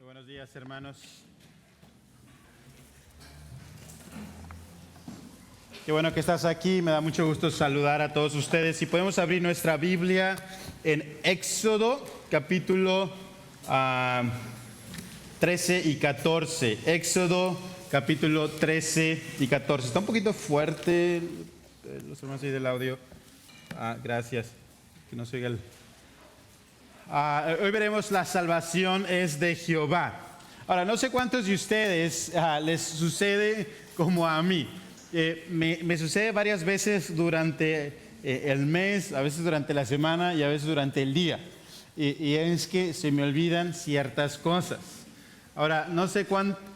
Buenos días, hermanos. Qué bueno que estás aquí. Me da mucho gusto saludar a todos ustedes. Si podemos abrir nuestra Biblia en Éxodo, capítulo 13 y 14. Éxodo, capítulo 13 y 14. Está un poquito fuerte los hermanos ahí del audio. Gracias. Que no se oiga el... hoy veremos la salvación es de Jehová. Ahora, no sé cuántos de ustedes les sucede como a mí. Me sucede varias veces durante el mes, a veces durante la semana y a veces durante el día. Y es que se me olvidan ciertas cosas. Ahora, no sé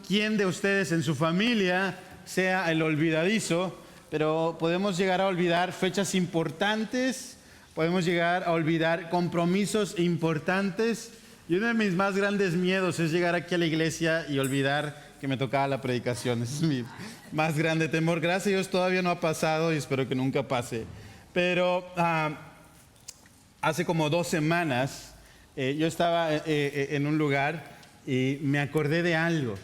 quién de ustedes en su familia sea el olvidadizo, pero podemos llegar a olvidar fechas importantes. Podemos llegar a olvidar compromisos importantes. Y uno de mis más grandes miedos es llegar aquí a la iglesia y olvidar que me tocaba la predicación. Ese es mi más grande temor. Gracias a Dios todavía no ha pasado y espero que nunca pase. Pero hace como 2 semanas yo estaba en un lugar y me acordé de algo.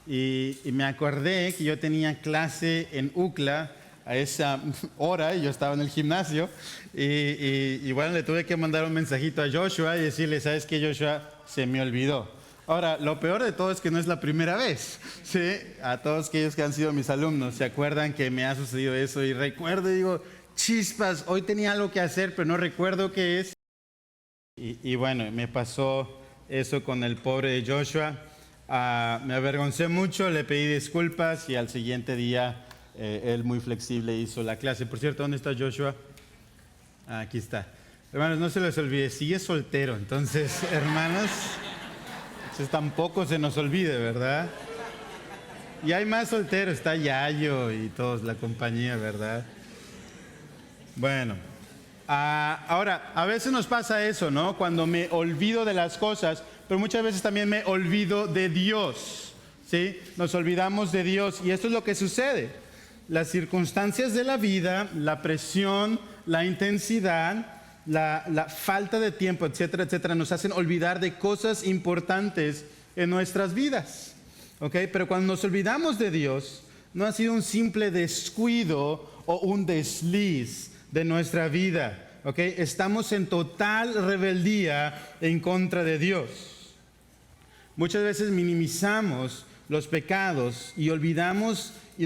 Y me acordé que yo tenía clase en UCLA a esa hora y yo estaba en el gimnasio y bueno, le tuve que mandar un mensajito a Joshua y decirle, ¿sabes qué, Joshua? Se me olvidó. Ahora, lo peor de todo es que no es la primera vez, ¿sí? A todos aquellos que han sido mis alumnos se acuerdan que me ha sucedido eso y recuerdo y digo, chispas, hoy tenía algo que hacer pero no recuerdo qué es. Y bueno, me pasó eso con el pobre Joshua. Me avergoncé mucho, le pedí disculpas y al siguiente día él muy flexible hizo la clase. Por cierto, ¿dónde está Joshua? Aquí está. Hermanos, no se les olvide, sigue soltero. Entonces, hermanos, pues tampoco se nos olvide, ¿verdad? Y hay más solteros, está Yayo y todos, la compañía, ¿verdad? Bueno, ahora, a veces nos pasa eso, ¿no? Cuando me olvido de las cosas, pero muchas veces también me olvido de Dios, ¿sí? Nos olvidamos de Dios y esto es lo que sucede. Las circunstancias de la vida, la presión, la intensidad, la falta de tiempo, etcétera, etcétera, nos hacen olvidar de cosas importantes en nuestras vidas, ¿ok? Pero cuando nos olvidamos de Dios, no ha sido un simple descuido o un desliz de nuestra vida, ¿ok? Estamos en total rebeldía en contra de Dios. Muchas veces minimizamos los pecados y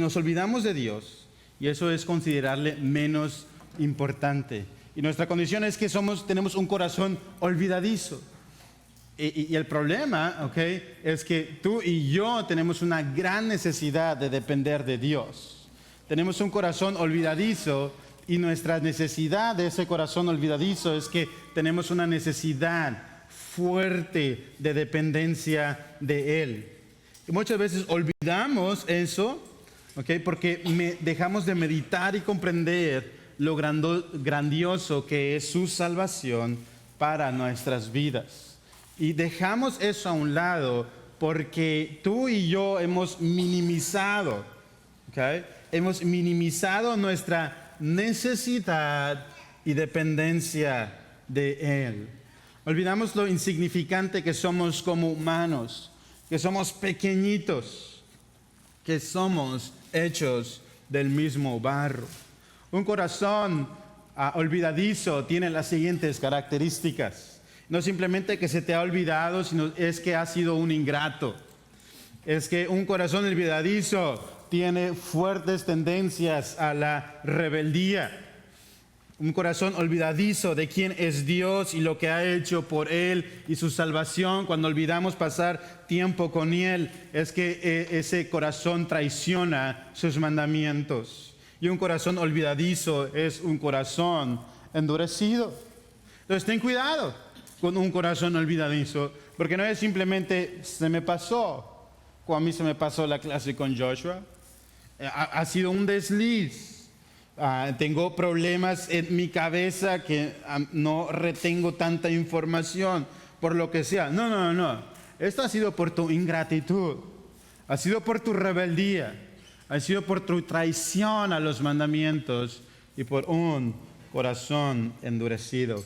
nos olvidamos de Dios, y eso es considerarle menos importante. Y nuestra condición es que tenemos un corazón olvidadizo. Y el problema, ¿okay? Es que tú y yo tenemos una gran necesidad de depender de Dios. Tenemos un corazón olvidadizo y nuestra necesidad de ese corazón olvidadizo es que tenemos una necesidad fuerte de dependencia de Él. Y muchas veces olvidamos eso, ¿okay? Porque dejamos de meditar y comprender lo grandioso que es su salvación para nuestras vidas. Y dejamos eso a un lado porque tú y yo hemos minimizado, ¿okay? Hemos minimizado nuestra necesidad y dependencia de Él. Olvidamos lo insignificante que somos como humanos, que somos pequeñitos, que somos hechos del mismo barro. Un corazón olvidadizo tiene las siguientes características. No simplemente que se te ha olvidado, sino es que has sido un ingrato. Es que un corazón olvidadizo tiene fuertes tendencias a la rebeldía. Un corazón olvidadizo de quién es Dios y lo que ha hecho por Él y su salvación. Cuando olvidamos pasar tiempo con Él, es que ese corazón traiciona sus mandamientos. Y un corazón olvidadizo es un corazón endurecido. Entonces ten cuidado con un corazón olvidadizo, porque no es simplemente se me pasó, como a mí se me pasó la clase con Joshua. Ha sido un desliz. Tengo problemas en mi cabeza que no retengo tanta información, por lo que sea. No. Esto ha sido por tu ingratitud, ha sido por tu rebeldía, ha sido por tu traición a los mandamientos y por un corazón endurecido.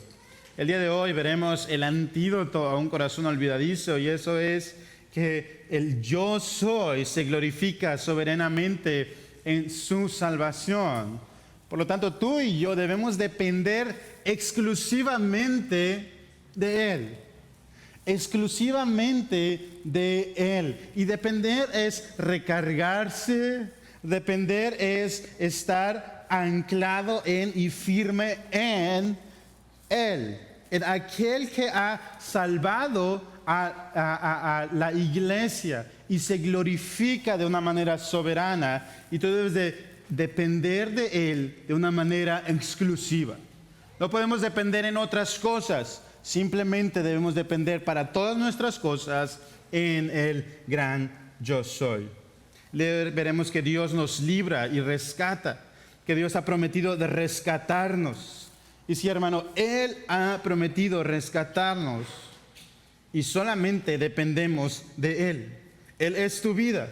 El día de hoy veremos el antídoto a un corazón olvidadizo y eso es que el yo soy se glorifica soberanamente en su salvación. Por lo tanto, tú y yo debemos depender exclusivamente de Él. Exclusivamente de Él. Y depender es recargarse, depender es estar anclado en y firme en Él, en aquel que ha salvado a la iglesia y se glorifica de una manera soberana, y tú debes de depender de Él de una manera exclusiva. No podemos depender en otras cosas, simplemente debemos depender para todas nuestras cosas en el gran yo soy. Veremos que Dios nos libra y rescata, que Dios ha prometido de rescatarnos. Y sí, hermano, Él ha prometido rescatarnos y solamente dependemos de Él. Él es tu vida.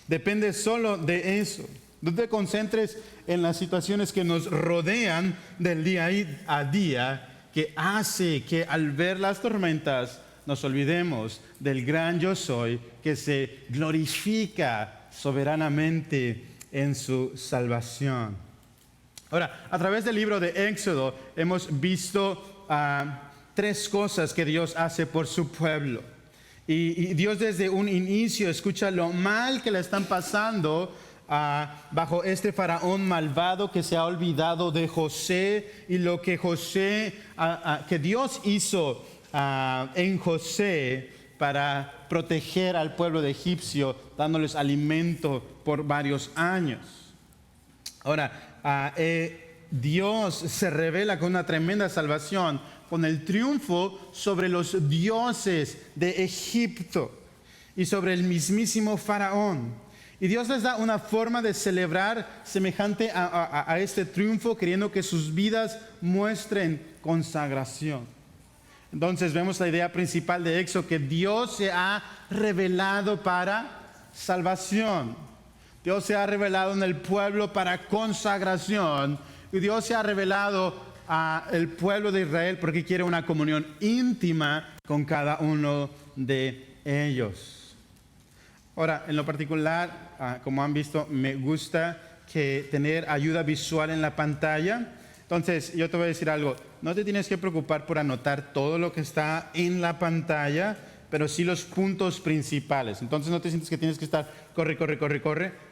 Depende solo de eso. No te concentres en las situaciones que nos rodean del día a día, que hace que al ver las tormentas nos olvidemos del gran yo soy que se glorifica soberanamente en su salvación. Ahora, a través del libro de Éxodo hemos visto tres cosas que Dios hace por su pueblo. Y Dios desde un inicio escucha lo mal que le están pasando bajo este faraón malvado que se ha olvidado de José, y lo que que Dios hizo en José para proteger al pueblo de egipcio, dándoles alimento por varios años. Ahora, Dios se revela con una tremenda salvación, con el triunfo sobre los dioses de Egipto y sobre el mismísimo faraón. Y Dios les da una forma de celebrar semejante a este triunfo, queriendo que sus vidas muestren consagración. Entonces vemos la idea principal de Éxodo, que Dios se ha revelado para salvación. Dios se ha revelado en el pueblo para consagración. Y Dios se ha revelado al pueblo de Israel porque quiere una comunión íntima con cada uno de ellos. Ahora, en lo particular, como han visto, me gusta tener ayuda visual en la pantalla. Entonces, yo te voy a decir algo. No te tienes que preocupar por anotar todo lo que está en la pantalla, pero sí los puntos principales. Entonces, no te sientes que tienes que estar corre.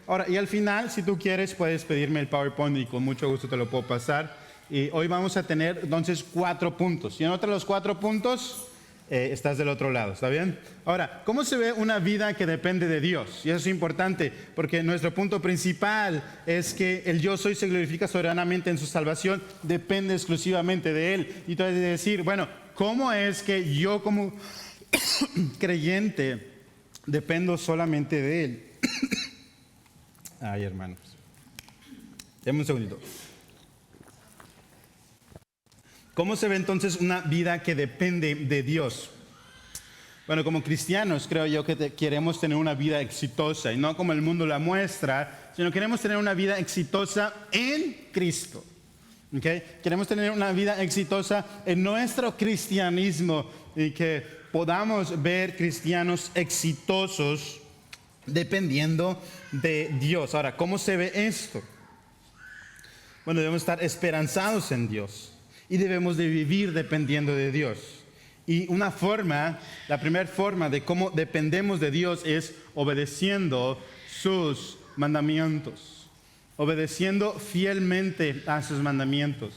Ahora, y al final, si tú quieres, puedes pedirme el PowerPoint y con mucho gusto te lo puedo pasar. Y hoy vamos a tener, entonces, 4 puntos. Si anotas los 4 puntos, estás del otro lado, ¿está bien? Ahora, ¿cómo se ve una vida que depende de Dios? Y eso es importante, porque nuestro punto principal es que el yo soy se glorifica soberanamente en su salvación, depende exclusivamente de Él. Y tú debes decir, bueno, ¿cómo es que yo como creyente dependo solamente de Él? Ay, hermanos. Deme un segundito. ¿Cómo se ve entonces una vida que depende de Dios? Bueno, como cristianos creo yo que queremos tener una vida exitosa, y no como el mundo la muestra, sino queremos tener una vida exitosa en Cristo. ¿Okay? Queremos tener una vida exitosa en nuestro cristianismo y que podamos ver cristianos exitosos dependiendo de Dios. Ahora, ¿cómo se ve esto? Bueno, debemos estar esperanzados en Dios. Y debemos de vivir dependiendo de Dios. Y la primera forma de cómo dependemos de Dios es obedeciendo sus mandamientos. Obedeciendo fielmente a sus mandamientos.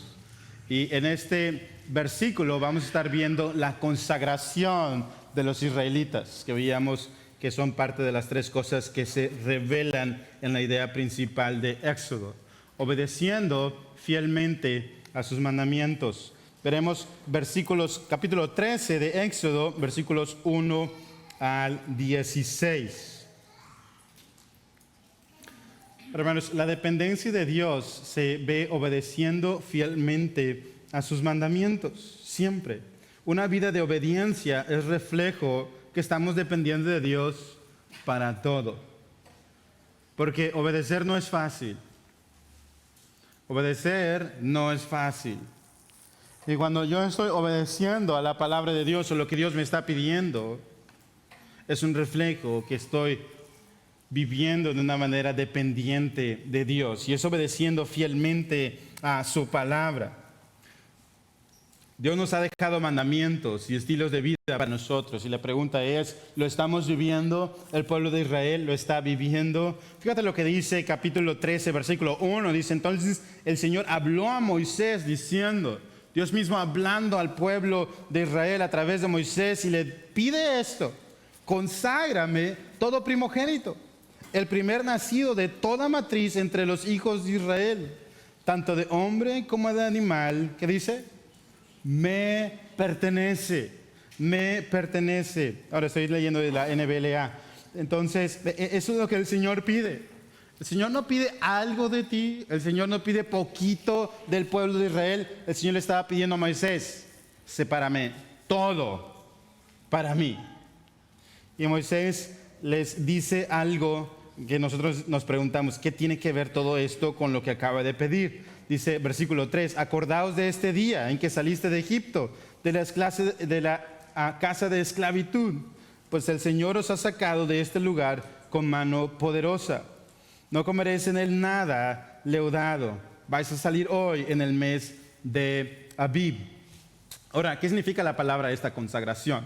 Y en este versículo vamos a estar viendo la consagración de los israelitas, que veíamos que son parte de las 3 cosas que se revelan en la idea principal de Éxodo. Obedeciendo fielmente a sus mandamientos. Veremos capítulo 13 de Éxodo, versículos 1 al 16. Hermanos, la dependencia de Dios se ve obedeciendo fielmente a sus mandamientos, siempre. Una vida de obediencia es reflejo que estamos dependiendo de Dios para todo. Porque obedecer no es fácil. Obedecer no es fácil. Y cuando yo estoy obedeciendo a la palabra de Dios o lo que Dios me está pidiendo, es un reflejo que estoy viviendo de una manera dependiente de Dios y es obedeciendo fielmente a su palabra. Dios nos ha dejado mandamientos y estilos de vida para nosotros. Y la pregunta es, ¿lo estamos viviendo? ¿El pueblo de Israel lo está viviendo? Fíjate lo que dice capítulo 13, versículo 1. Dice, entonces el Señor habló a Moisés diciendo, Dios mismo hablando al pueblo de Israel a través de Moisés y le pide esto, conságrame todo primogénito, el primer nacido de toda matriz entre los hijos de Israel, tanto de hombre como de animal. ¿Qué dice? Me pertenece, me pertenece. Ahora estoy leyendo de la NBLA. Entonces, eso es lo que el Señor pide. El Señor no pide algo de ti, el Señor no pide poquito del pueblo de Israel. El Señor le estaba pidiendo a Moisés, sepárame todo para mí. Y Moisés les dice algo que nosotros nos preguntamos, ¿qué tiene que ver todo esto con lo que acaba de pedir? Dice versículo 3, acordaos de este día en que saliste de Egipto, de la casa de esclavitud, pues el Señor os ha sacado de este lugar con mano poderosa. No comeréis en él nada leudado. Vais a salir hoy en el mes de Abib. Ahora, ¿qué significa la palabra esta consagración?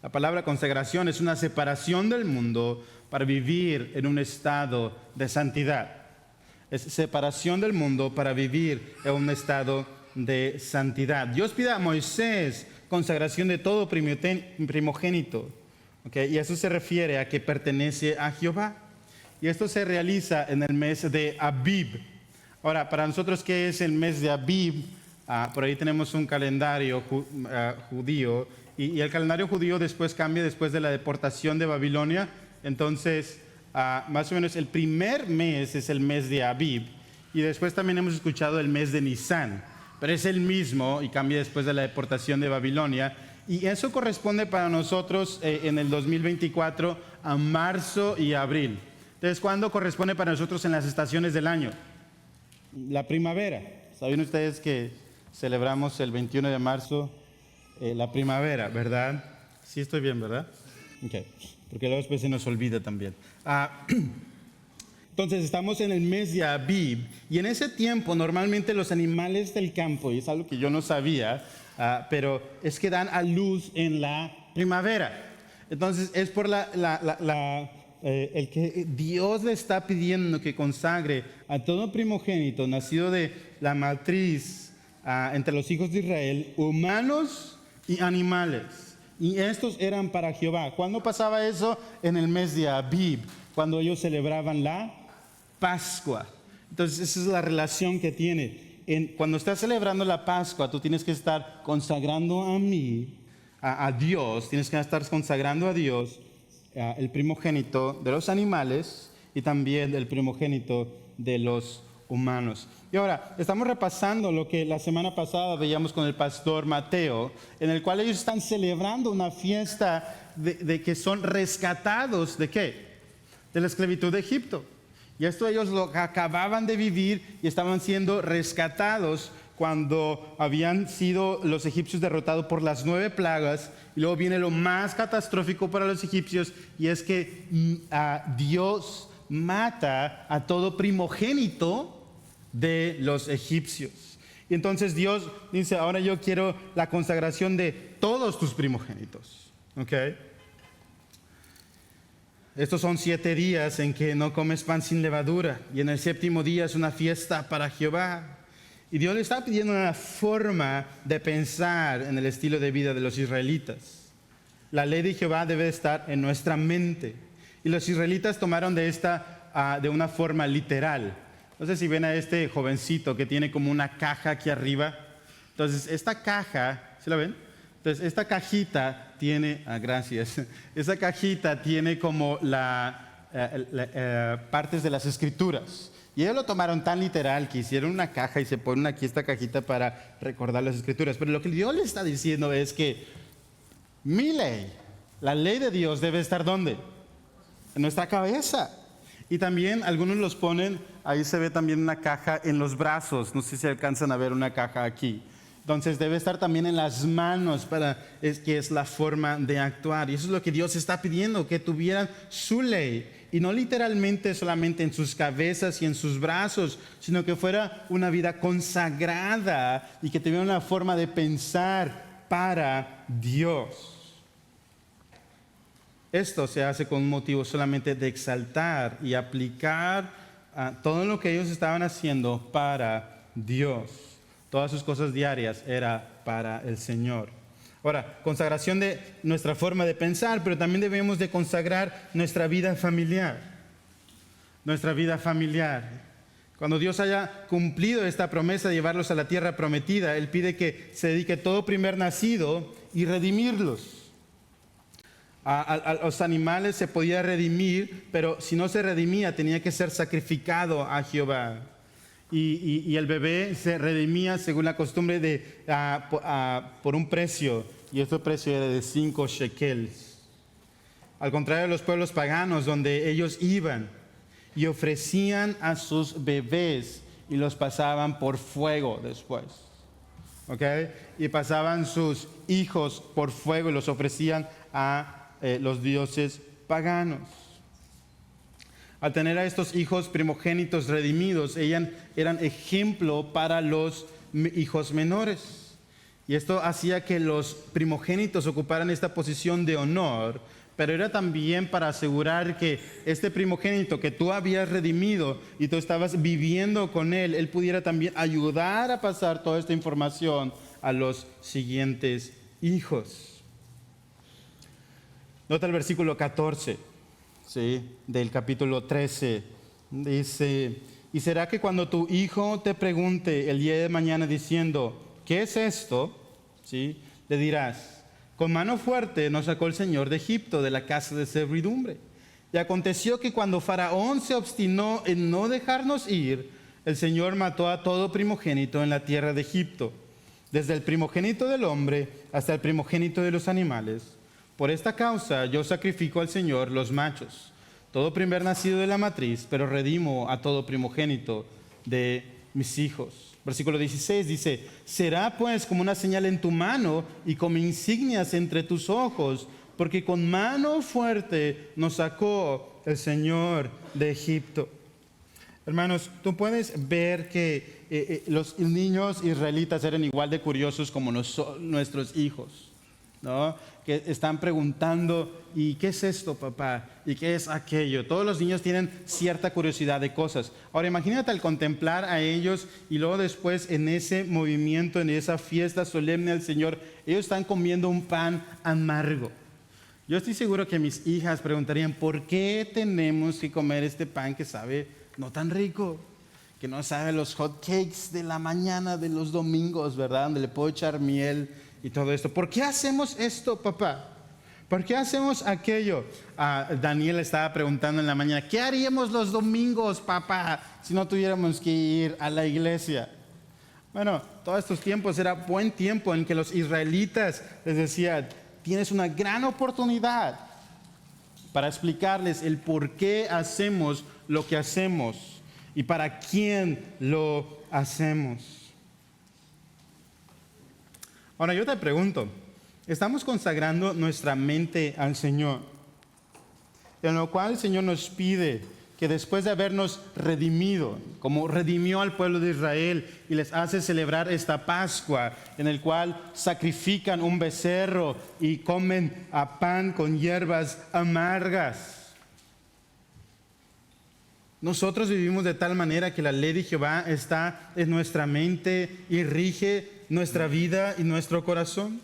La palabra consagración es una separación del mundo para vivir en un estado de santidad. Es separación del mundo para vivir en un estado de santidad. Dios pide a Moisés consagración de todo primogénito. ¿Okay? Y eso se refiere a que pertenece a Jehová. Y esto se realiza en el mes de Abib. Ahora, para nosotros, ¿qué es el mes de Abib? Por ahí tenemos un calendario judío. Y el calendario judío después cambia después de la deportación de Babilonia. Entonces, más o menos el primer mes es el mes de Abib. Y después también hemos escuchado el mes de Nisan. Pero es el mismo y cambia después de la deportación de Babilonia. Y eso corresponde para nosotros en el 2024 a marzo y abril. Entonces, ¿cuándo corresponde para nosotros en las estaciones del año? La primavera. ¿Saben ustedes que celebramos el 21 de marzo la primavera, verdad? Sí estoy bien, ¿verdad? Okay. Porque luego después se nos olvida también. Entonces estamos en el mes de Abib y en ese tiempo normalmente los animales del campo, y es algo que yo no sabía, pero es que dan a luz en la primavera. Entonces es por el que Dios le está pidiendo que consagre a todo primogénito nacido de la matriz entre los hijos de Israel, humanos y animales. Y estos eran para Jehová. ¿Cuándo pasaba eso? En el mes de Abib, cuando ellos celebraban la Pascua. Entonces esa es la relación que tiene. Cuando estás celebrando la Pascua, tú tienes que estar consagrando a Dios, tienes que estar consagrando a Dios el primogénito de los animales y también el primogénito de los humanos. Y ahora, estamos repasando lo que la semana pasada veíamos con el pastor Mateo, en el cual ellos están celebrando una fiesta de que son rescatados, ¿de qué? De la esclavitud de Egipto. Y esto ellos lo acababan de vivir y estaban siendo rescatados cuando habían sido los egipcios derrotados por las 9 plagas. Y luego viene lo más catastrófico para los egipcios, y es que Dios mata a todo primogénito de los egipcios. Y entonces Dios dice, ahora yo quiero la consagración de todos tus primogénitos. ¿Okay? Estos son 7 días en que no comes pan sin levadura, y en el 7º día es una fiesta para Jehová. Y Dios le está pidiendo una forma de pensar en el estilo de vida de los israelitas. La ley de Jehová debe estar en nuestra mente. Y los israelitas tomaron de una forma literal. No sé si ven a este jovencito que tiene como una caja aquí arriba. Entonces, esta caja, ¿sí la ven? Entonces, esta cajita tiene, gracias, esa cajita tiene como partes de las escrituras. Y ellos lo tomaron tan literal que hicieron una caja y se ponen aquí esta cajita para recordar las escrituras. Pero lo que Dios le está diciendo es que mi ley, la ley de Dios debe estar ¿dónde? En nuestra cabeza. Y también algunos los ponen, ahí se ve también una caja en los brazos. No sé si alcanzan a ver una caja aquí. Entonces debe estar también en las manos que es la forma de actuar. Y eso es lo que Dios está pidiendo, que tuvieran su ley. Y no literalmente solamente en sus cabezas y en sus brazos, sino que fuera una vida consagrada y que tuviera una forma de pensar para Dios. Esto se hace con un motivo solamente de exaltar y aplicar todo lo que ellos estaban haciendo para Dios. Todas sus cosas diarias era para el Señor. Ahora, consagración de nuestra forma de pensar, pero también debemos de consagrar nuestra vida familiar. Nuestra vida familiar. Cuando Dios haya cumplido esta promesa de llevarlos a la tierra prometida, Él pide que se dedique todo primer nacido y redimirlos. A los animales se podía redimir, pero si no se redimía tenía que ser sacrificado a Jehová. Y el bebé se redimía según la costumbre por un precio, y este precio era de 5 shekels. Al contrario de los pueblos paganos, donde ellos iban y ofrecían a sus bebés y los pasaban por fuego después. ¿Okay? Y pasaban sus hijos por fuego y los ofrecían a los dioses paganos. Al tener a estos hijos primogénitos redimidos, eran ejemplo para los hijos menores. Y esto hacía que los primogénitos ocuparan esta posición de honor, pero era también para asegurar que este primogénito que tú habías redimido y tú estabas viviendo con él pudiera también ayudar a pasar toda esta información a los siguientes hijos. Nota el versículo 14. Sí, del capítulo 13, dice: y será que cuando tu hijo te pregunte el día de mañana diciendo, ¿qué es esto? ¿Sí? Le dirás, con mano fuerte nos sacó el Señor de Egipto, de la casa de servidumbre. Y aconteció que cuando Faraón se obstinó en no dejarnos ir, el Señor mató a todo primogénito en la tierra de Egipto, desde el primogénito del hombre hasta el primogénito de los animales. Por esta causa yo sacrifico al Señor los machos, todo primer nacido de la matriz, pero redimo a todo primogénito de mis hijos. Versículo 16 dice: será pues como una señal en tu mano y como insignias entre tus ojos, porque con mano fuerte nos sacó el Señor de Egipto. Hermanos, tú puedes ver que los niños israelitas eran igual de curiosos como nuestros hijos, ¿no? Que están preguntando, ¿y qué es esto, papá? ¿Y qué es aquello? Todos los niños tienen cierta curiosidad de cosas. Ahora imagínate al contemplar a ellos y luego después en ese movimiento, en esa fiesta solemne al Señor, ellos están comiendo un pan amargo. Yo estoy seguro que mis hijas preguntarían, ¿por qué tenemos que comer este pan que sabe no tan rico? Que no sabe los hot cakes de la mañana de los domingos, ¿verdad? Donde le puedo echar miel y todo esto. ¿Por qué hacemos esto, papá? ¿Por qué hacemos aquello? Daniel estaba preguntando en la mañana, ¿qué haríamos los domingos, papá, si no tuviéramos que ir a la iglesia? Bueno, todos estos tiempos era buen tiempo en que los israelitas les decían, tienes una gran oportunidad para explicarles el por qué hacemos lo que hacemos y para quién lo hacemos. Ahora yo te pregunto, ¿estamos consagrando nuestra mente al Señor? En lo cual el Señor nos pide que después de habernos redimido, como redimió al pueblo de Israel y les hace celebrar esta Pascua, en el cual sacrifican un becerro y comen a pan con hierbas amargas. Nosotros vivimos de tal manera que la ley de Jehová está en nuestra mente y rige nuestra vida y nuestro corazón.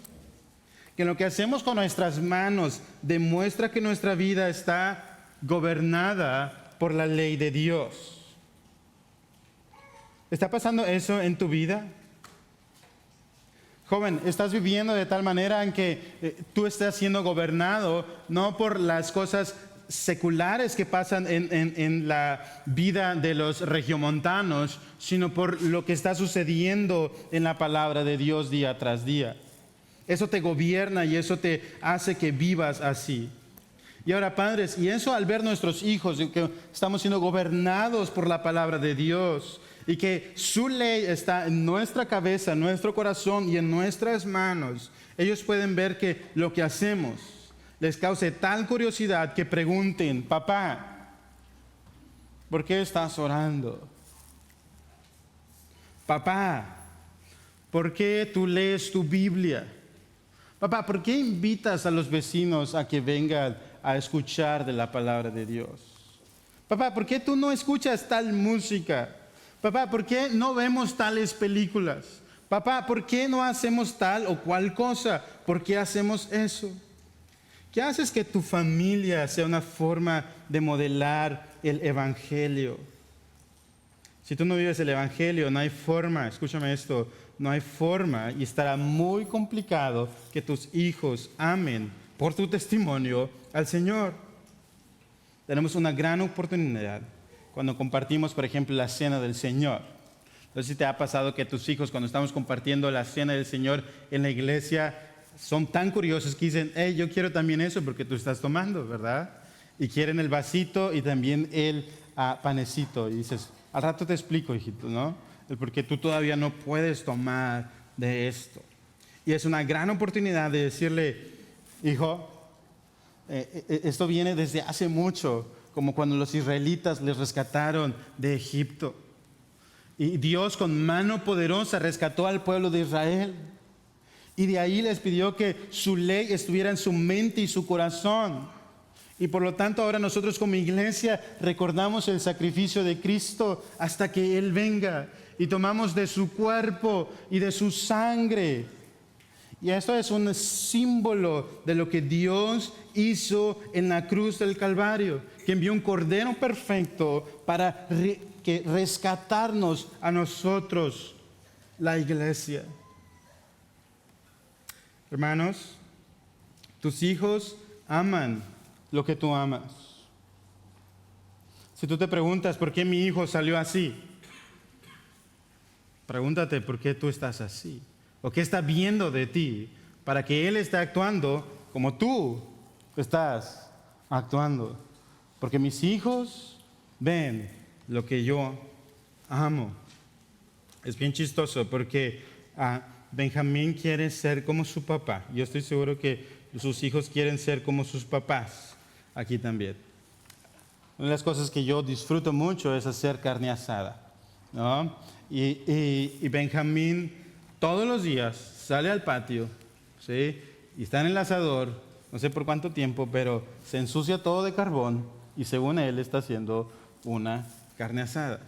Que lo que hacemos con nuestras manos demuestra que nuestra vida está gobernada por la ley de Dios. ¿Está pasando eso en tu vida? Joven, ¿estás viviendo de tal manera en que tú estás siendo gobernado no por las cosas seculares que pasan en la vida de los regiomontanos, sino por lo que está sucediendo en la palabra de Dios día tras día? Eso te gobierna y eso te hace que vivas así. Y ahora, padres, y eso al ver nuestros hijos que estamos siendo gobernados por la palabra de Dios, y que su ley está en nuestra cabeza, en nuestro corazón y en nuestras manos, ellos pueden ver que lo que hacemos les cause tal curiosidad que pregunten: papá, ¿por qué estás orando? Papá, ¿por qué tú lees tu Biblia? Papá, ¿por qué invitas a los vecinos a que vengan a escuchar de la palabra de Dios? Papá, ¿por qué tú no escuchas tal música? Papá, ¿por qué no vemos tales películas? Papá, ¿por qué no hacemos tal o cual cosa? ¿Por qué hacemos eso? ¿Qué haces que tu familia sea una forma de modelar el Evangelio? Si tú no vives el Evangelio, no hay forma, escúchame esto, no hay forma y estará muy complicado que tus hijos amen por tu testimonio al Señor. Tenemos una gran oportunidad cuando compartimos, por ejemplo, la cena del Señor. No sé si te ha pasado que tus hijos, cuando estamos compartiendo la cena del Señor en la iglesia, son tan curiosos que dicen: hey, yo quiero también eso porque tú estás tomando, ¿verdad? Y quieren el vasito y también el panecito. Y dices: al rato te explico, hijito, ¿no? El por qué tú todavía no puedes tomar de esto. Y es una gran oportunidad de decirle: hijo, esto viene desde hace mucho, como cuando los israelitas les rescataron de Egipto. Y Dios con mano poderosa rescató al pueblo de Israel. Y de ahí les pidió que su ley estuviera en su mente y su corazón. Y por lo tanto ahora nosotros como iglesia recordamos el sacrificio de Cristo hasta que Él venga. Y tomamos de su cuerpo y de su sangre. Y esto es un símbolo de lo que Dios hizo en la cruz del Calvario, que envió un cordero perfecto para rescatarnos a nosotros, la iglesia. Hermanos, tus hijos aman lo que tú amas. Si tú te preguntas por qué mi hijo salió así, pregúntate por qué tú estás así. ¿O qué está viendo de ti para que Él esté actuando como tú estás actuando? Porque mis hijos ven lo que yo amo. Es bien chistoso porque Benjamín quiere ser como su papá. Yo estoy seguro que sus hijos quieren ser como sus papás aquí también. Una de las cosas que yo disfruto mucho es hacer carne asada, ¿no? Y Benjamín todos los días sale al patio, ¿sí? Y está en el asador, no sé por cuánto tiempo, pero se ensucia todo de carbón y según él está haciendo una carne asada.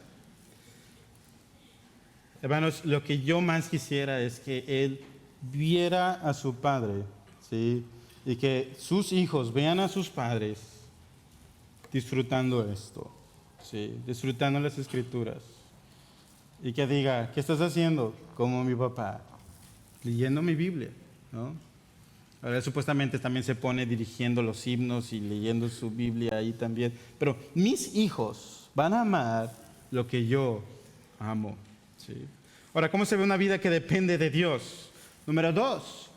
Hermanos, lo que yo más quisiera es que él viera a su padre, ¿sí? Y que sus hijos vean a sus padres disfrutando esto, ¿sí? Disfrutando las Escrituras. Y que diga: ¿qué estás haciendo? Como mi papá, leyendo mi Biblia, ¿no? Ahora supuestamente también se pone dirigiendo los himnos y leyendo su Biblia ahí también. Pero mis hijos van a amar lo que yo amo, ¿sí? Ahora, ¿cómo se ve una vida que depende de Dios? Número 2,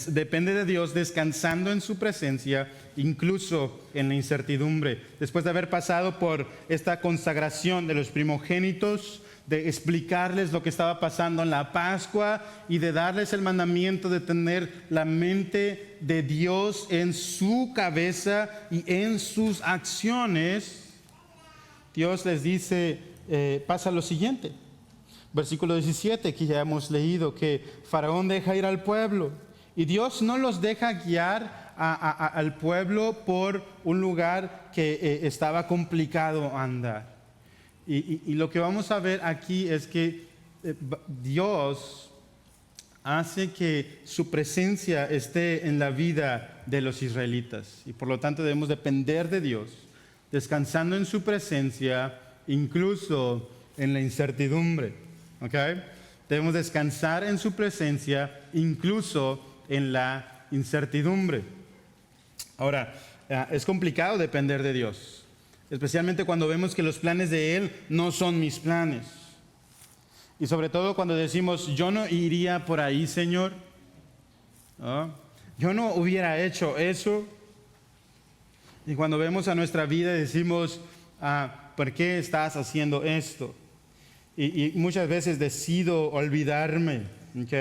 depende de Dios descansando en su presencia, incluso en la incertidumbre. Después de haber pasado por esta consagración de los primogénitos, de explicarles lo que estaba pasando en la Pascua y de darles el mandamiento de tener la mente de Dios en su cabeza y en sus acciones, Dios les dice, pasa lo siguiente. Versículo 17, que ya hemos leído, que Faraón deja ir al pueblo. Y Dios no los deja guiar al pueblo por un lugar que estaba complicado andar. Y lo que vamos a ver aquí es que Dios hace que su presencia esté en la vida de los israelitas. Y por lo tanto debemos depender de Dios, descansando en su presencia, incluso en la incertidumbre. ¿Okay? Debemos descansar en su presencia, incluso en la incertidumbre. Ahora, es complicado depender de Dios. Especialmente cuando vemos que los planes de Él no son mis planes. Y sobre todo cuando decimos, yo no iría por ahí, Señor. ¿No? Yo no hubiera hecho eso. Y cuando vemos a nuestra vida decimos, ¿por qué estás haciendo esto? Y muchas veces decido olvidarme, ¿ok?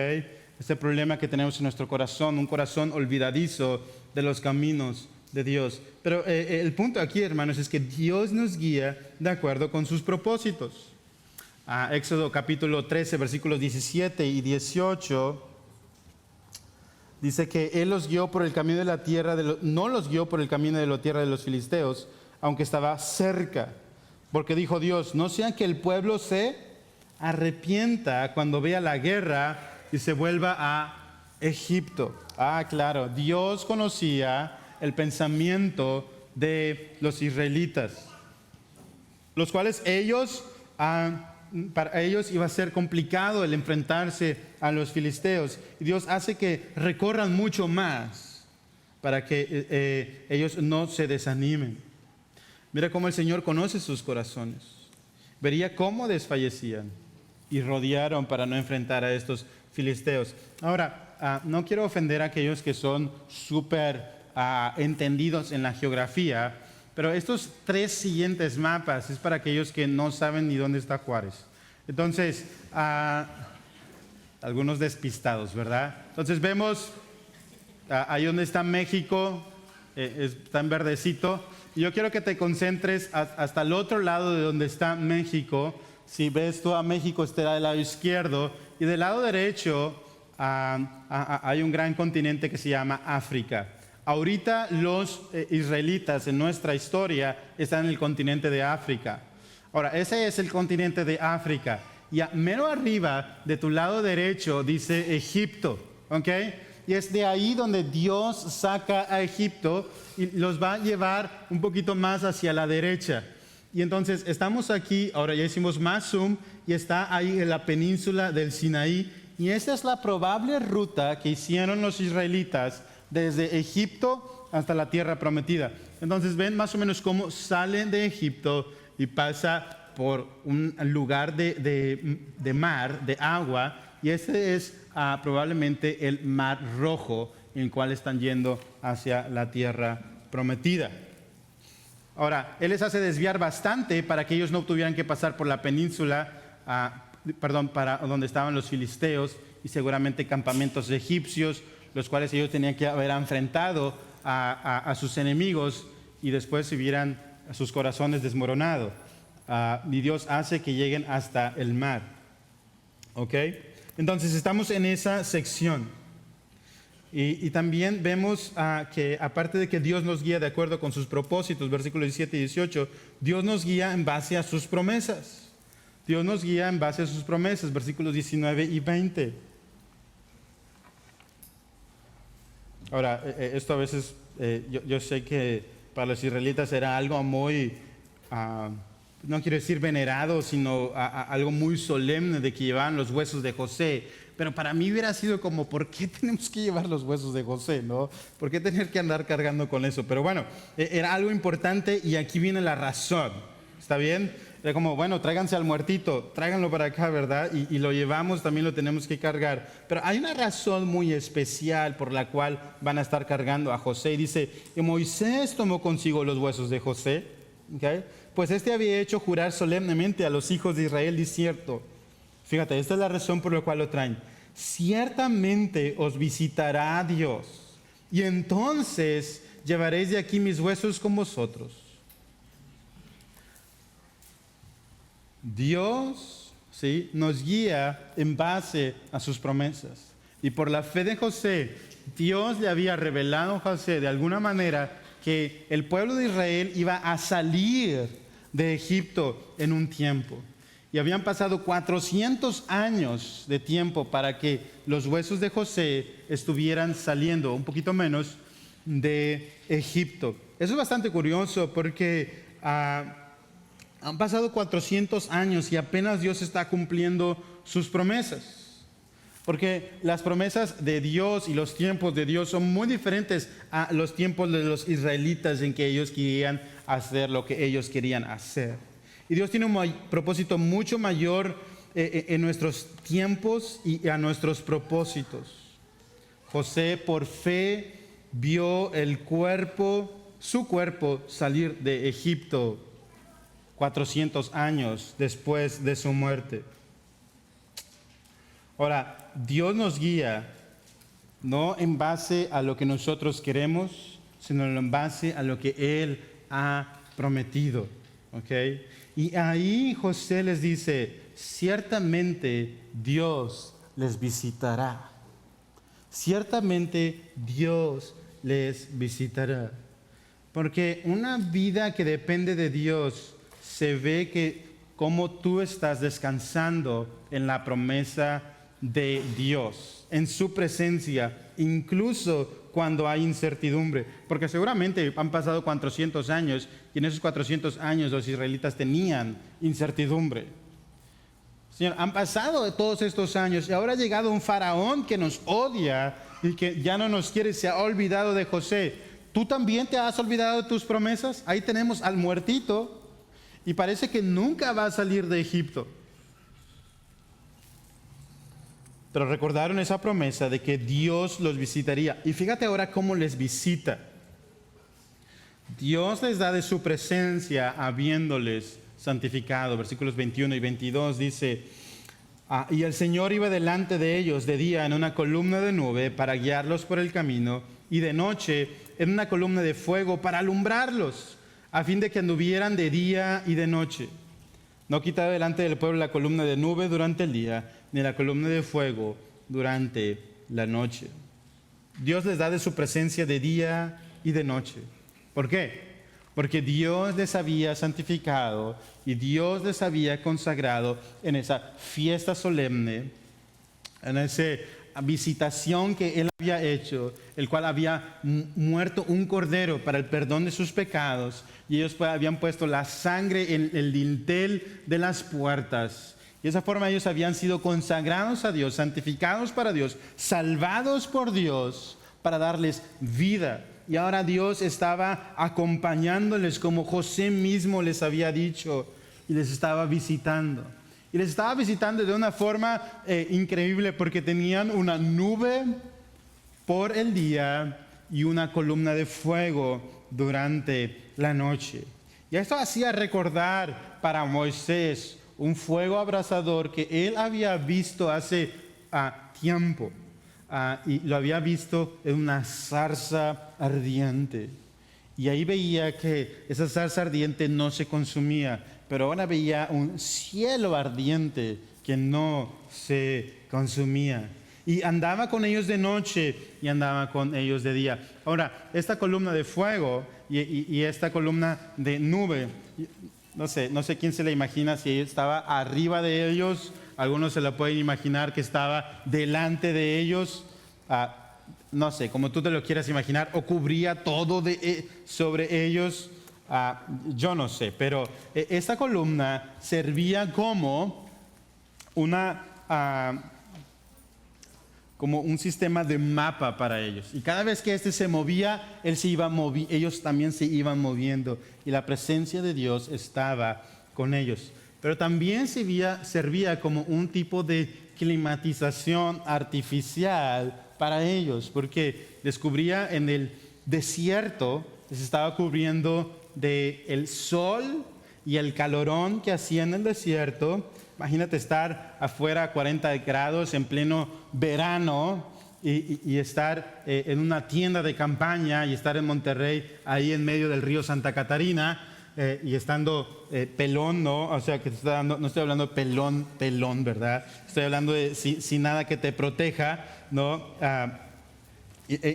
Este problema que tenemos en nuestro corazón, un corazón olvidadizo de los caminos de Dios. Pero el punto aquí, hermanos, es que Dios nos guía de acuerdo con sus propósitos. Éxodo capítulo 13, versículos 17 y 18, dice que Él los guió por el camino de la tierra, no los guió por el camino de la tierra de los filisteos, aunque estaba cerca. Porque dijo Dios, no sea que el pueblo se arrepienta cuando vea la guerra y se vuelva a Egipto. Claro, Dios conocía el pensamiento de los israelitas, los cuales para ellos iba a ser complicado el enfrentarse a los filisteos. Y Dios hace que recorran mucho más para que ellos no se desanimen. Mira cómo el Señor conoce sus corazones. Vería cómo desfallecían y rodearon para no enfrentar a estos filisteos. Ahora, no quiero ofender a aquellos que son súper entendidos en la geografía, pero estos 3 siguientes mapas es para aquellos que no saben ni dónde está Juárez. Entonces, algunos despistados, ¿verdad? Entonces vemos ahí donde está México, está en verdecito. Y yo quiero que te concentres hasta el otro lado de donde está México. Si ves tú a México, estará del lado izquierdo. Y del lado derecho hay un gran continente que se llama África. Ahorita los israelitas en nuestra historia están en el continente de África. Ahora, ese es el continente de África. Y mero arriba de tu lado derecho dice Egipto, ¿ok? Y es de ahí donde Dios saca a Egipto y los va a llevar un poquito más hacia la derecha. Y entonces estamos aquí, ahora ya hicimos más zoom, y está ahí en la península del Sinaí. Y esa es la probable ruta que hicieron los israelitas desde Egipto hasta la tierra prometida. Entonces ven más o menos cómo salen de Egipto y pasa por un lugar de mar, de agua, y ese es probablemente el Mar Rojo, en el cual están yendo hacia la tierra prometida. Ahora, Él les hace desviar bastante para que ellos no tuvieran que pasar por la península, para donde estaban los filisteos y seguramente campamentos egipcios, los cuales ellos tenían que haber enfrentado a sus enemigos y después se vieran sus corazones desmoronados. Y Dios hace que lleguen hasta el mar. ¿Ok? Entonces estamos en esa sección. Y también vemos que aparte de que Dios nos guía de acuerdo con sus propósitos, versículos 17 y 18, Dios nos guía en base a sus promesas. Dios nos guía en base a sus promesas, versículos 19 y 20. Ahora, esto a veces, yo sé que para los israelitas era algo muy, no quiero decir venerado, sino algo muy solemne de que llevaban los huesos de José. Pero para mí hubiera sido como, ¿por qué tenemos que llevar los huesos de José, no? ¿Por qué tener que andar cargando con eso? Pero bueno, era algo importante y aquí viene la razón. ¿Está bien? Era como, bueno, tráiganse al muertito, tráiganlo para acá, ¿verdad? Y lo llevamos, también lo tenemos que cargar. Pero hay una razón muy especial por la cual van a estar cargando a José. Y dice, y Moisés tomó consigo los huesos de José, ¿okay? Pues este había hecho jurar solemnemente a los hijos de Israel diciendo, fíjate, esta es la razón por la cual lo traen. Ciertamente os visitará Dios, y entonces llevaréis de aquí mis huesos con vosotros. Dios, ¿sí?, nos guía en base a sus promesas. Y por la fe de José, Dios le había revelado a José de alguna manera que el pueblo de Israel iba a salir de Egipto en un tiempo. Y habían pasado 400 años de tiempo para que los huesos de José estuvieran saliendo, un poquito menos, de Egipto. Eso es bastante curioso porque han pasado 400 años y apenas Dios está cumpliendo sus promesas. Porque las promesas de Dios y los tiempos de Dios son muy diferentes a los tiempos de los israelitas en que ellos querían hacer lo que ellos querían hacer. Y Dios tiene un propósito mucho mayor en nuestros tiempos y a nuestros propósitos. José por fe vio su cuerpo salir de Egipto 400 años después de su muerte. Ahora, Dios nos guía no en base a lo que nosotros queremos, sino en base a lo que Él ha prometido. ¿Okay? Y ahí José les dice, ciertamente Dios les visitará. Ciertamente Dios les visitará. Porque una vida que depende de Dios se ve que como tú estás descansando en la promesa de Dios, en su presencia, incluso cuando hay incertidumbre. Porque seguramente han pasado 400 años y en esos 400 años los israelitas tenían incertidumbre. Señor, han pasado todos estos años y ahora ha llegado un faraón que nos odia y que ya no nos quiere, se ha olvidado de José. ¿Tú también te has olvidado de tus promesas? Ahí tenemos al muertito y parece que nunca va a salir de Egipto. Pero recordaron esa promesa de que Dios los visitaría. Y fíjate ahora cómo les visita. Dios les da de su presencia habiéndoles santificado. Versículos 21 y 22 dice, y el Señor iba delante de ellos de día en una columna de nube para guiarlos por el camino, y de noche en una columna de fuego para alumbrarlos, a fin de que anduvieran de día y de noche. No quitaba delante del pueblo la columna de nube durante el día, ni la columna de fuego durante la noche. Dios les da de su presencia de día y de noche. ¿Por qué? Porque Dios les había santificado y Dios les había consagrado en esa fiesta solemne, en esa visitación que Él había hecho, el cual había muerto un cordero para el perdón de sus pecados, y ellos habían puesto la sangre en el dintel de las puertas. Y de esa forma ellos habían sido consagrados a Dios, santificados para Dios, salvados por Dios para darles vida. Y ahora Dios estaba acompañándoles como José mismo les había dicho, y les estaba visitando. Y les estaba visitando de una forma increíble, porque tenían una nube por el día y una columna de fuego durante la noche. Y esto hacía recordar para Moisés un fuego abrasador que él había visto hace tiempo. Y lo había visto en una zarza ardiente. Y ahí veía que esa zarza ardiente no se consumía, pero ahora veía un cielo ardiente que no se consumía. Y andaba con ellos de noche y andaba con ellos de día. Ahora, esta columna de fuego y esta columna de nube, no sé quién se la imagina, si estaba arriba de ellos. Algunos se la pueden imaginar que estaba delante de ellos, no sé, como tú te lo quieras imaginar, o cubría todo sobre ellos, yo no sé, pero esta columna servía como como un sistema de mapa para ellos. Y cada vez que se movía, ellos también se iban moviendo, y la presencia de Dios estaba con ellos. Pero también servía como un tipo de climatización artificial para ellos, porque descubría en el desierto, se estaba cubriendo del sol y el calorón que hacía en el desierto. Imagínate estar afuera a 40 grados en pleno verano y estar en una tienda de campaña y estar en Monterrey, ahí en medio del río Santa Catarina, y estando pelón, ¿no? O sea, que no estoy hablando de pelón, ¿verdad? Estoy hablando de sin nada que te proteja, ¿no?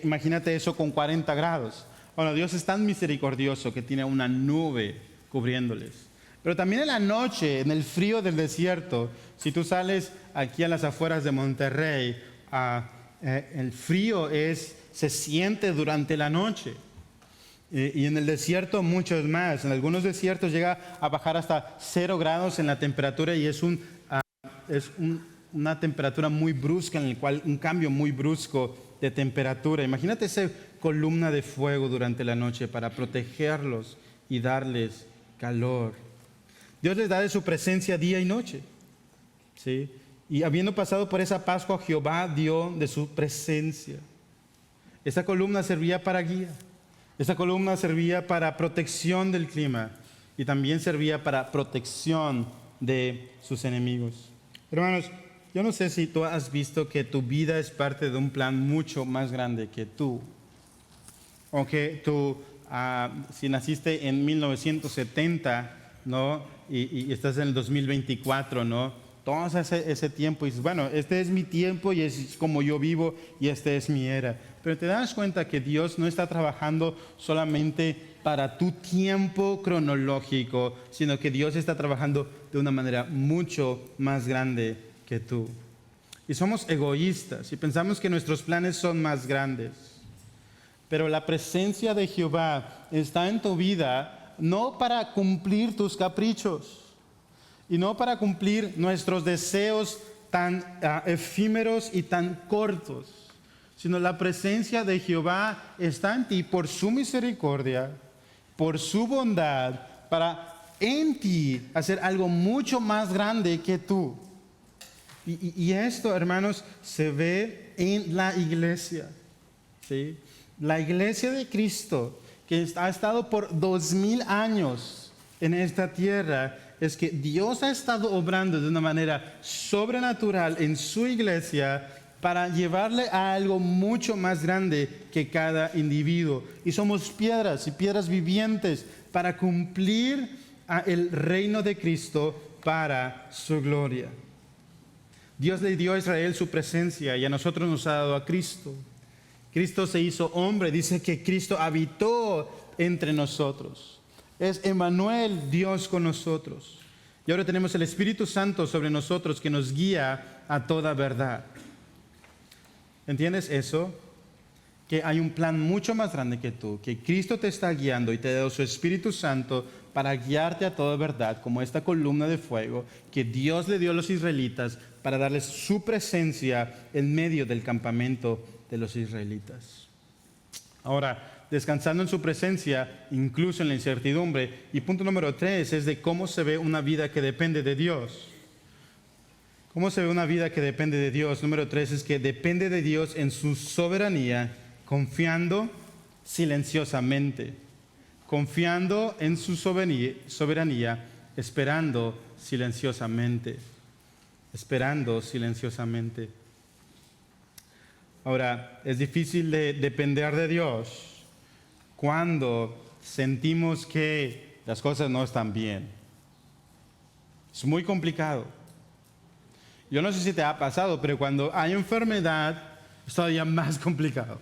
Imagínate eso con 40 grados. Bueno, Dios es tan misericordioso que tiene una nube cubriéndoles. Pero también en la noche, en el frío del desierto, si tú sales aquí a las afueras de Monterrey, el frío se siente durante la noche. Y en el desierto muchos más. En algunos desiertos llega a bajar hasta 0 grados en la temperatura, y es una temperatura muy brusca, en el cual un cambio muy brusco de temperatura. Imagínate esa columna de fuego durante la noche para protegerlos y darles calor. Dios les da de su presencia día y noche, ¿sí? Y habiendo pasado por esa Pascua, Jehová dio de su presencia. Esa columna servía para guía. Esa columna servía para protección del clima. y también servía para protección de sus enemigos. Hermanos, yo no sé si tú has visto que tu vida es parte de un plan mucho más grande que tú. O que tú, si naciste en 1970, ¿no? Y estás en el 2024, ¿no? Todo ese tiempo y dices, bueno, este es mi tiempo y es como yo vivo y esta es mi era. Pero te das cuenta que Dios no está trabajando solamente para tu tiempo cronológico, sino que Dios está trabajando de una manera mucho más grande que tú. Y somos egoístas y pensamos que nuestros planes son más grandes. Pero la presencia de Jehová está en tu vida no para cumplir tus caprichos y no para cumplir nuestros deseos tan efímeros y tan cortos, sino la presencia de Jehová está en ti por su misericordia, por su bondad, para en ti hacer algo mucho más grande que tú. Y esto, hermanos, se ve en la iglesia, ¿sí? La iglesia de Cristo, que ha estado por 2000 años en esta tierra, es que Dios ha estado obrando de una manera sobrenatural en su iglesia para llevarle a algo mucho más grande que cada individuo. Y somos piedras y piedras vivientes para cumplir el reino de Cristo para su gloria. Dios le dio a Israel su presencia y a nosotros nos ha dado a Cristo. Cristo se hizo hombre, dice que Cristo habitó entre nosotros. Es Emmanuel, Dios con nosotros. Y ahora tenemos el Espíritu Santo sobre nosotros que nos guía a toda verdad. ¿Entiendes eso? Que hay un plan mucho más grande que tú, que Cristo te está guiando y te da su Espíritu Santo para guiarte a toda verdad, como esta columna de fuego que Dios le dio a los israelitas para darles su presencia en medio del campamento de los israelitas. Ahora, descansando en su presencia, incluso en la incertidumbre. Y punto número 3 es de cómo se ve una vida que depende de Dios. ¿Cómo se ve una vida que depende de Dios? Número 3 es que depende de Dios en su soberanía, confiando silenciosamente. Confiando en su soberanía, esperando silenciosamente. Esperando silenciosamente. Ahora, es difícil de depender de Dios cuando sentimos que las cosas no están bien. Es muy complicado. Yo no sé si te ha pasado, pero cuando hay enfermedad es todavía más complicado.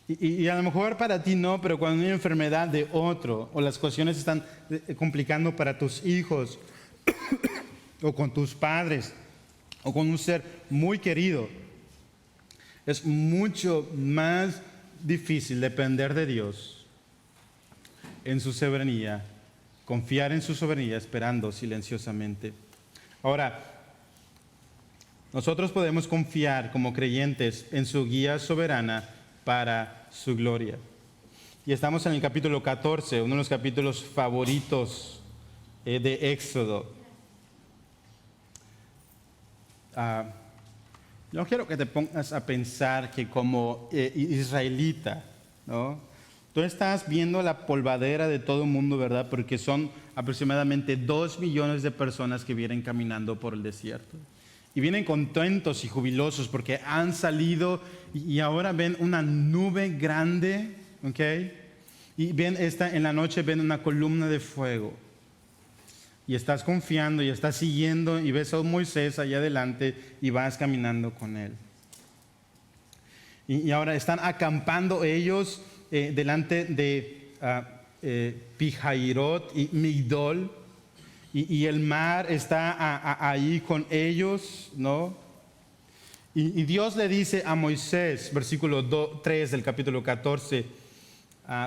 Y a lo mejor para ti no, pero cuando hay enfermedad de otro, o las cuestiones están complicando para tus hijos, o con tus padres, o con un ser muy querido, es mucho más difícil depender de Dios en su soberanía, confiar en su soberanía, esperando silenciosamente. Ahora, nosotros podemos confiar como creyentes en su guía soberana para su gloria. Y estamos en el capítulo 14, uno de los capítulos favoritos de Éxodo. Yo quiero que te pongas a pensar que como israelita, ¿no? Tú estás viendo la polvadera de todo el mundo, ¿verdad? Porque son aproximadamente 2 millones de personas que vienen caminando por el desierto. Y vienen contentos y jubilosos porque han salido y ahora ven una nube grande, ¿ok? Y ven en la noche ven una columna de fuego. Y estás confiando y estás siguiendo y ves a Moisés allá adelante y vas caminando con él. Y ahora están acampando ellos delante de Pihairot y Migdol. Y el mar está ahí con ellos, ¿no? Y Dios le dice a Moisés, versículo 3 del capítulo 14,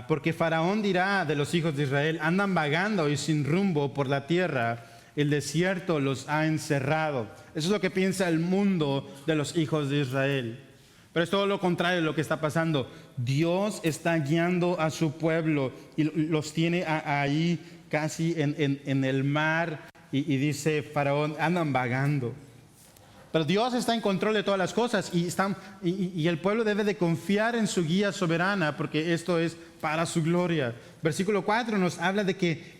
porque Faraón dirá de los hijos de Israel, andan vagando y sin rumbo por la tierra, el desierto los ha encerrado. Eso es lo que piensa el mundo de los hijos de Israel. Pero es todo lo contrario de lo que está pasando. Dios está guiando a su pueblo y los tiene ahí casi en el mar y dice Faraón, andan vagando. Pero Dios está en control de todas las cosas y el pueblo debe de confiar en su guía soberana porque esto es para su gloria. Versículo 4 nos habla de que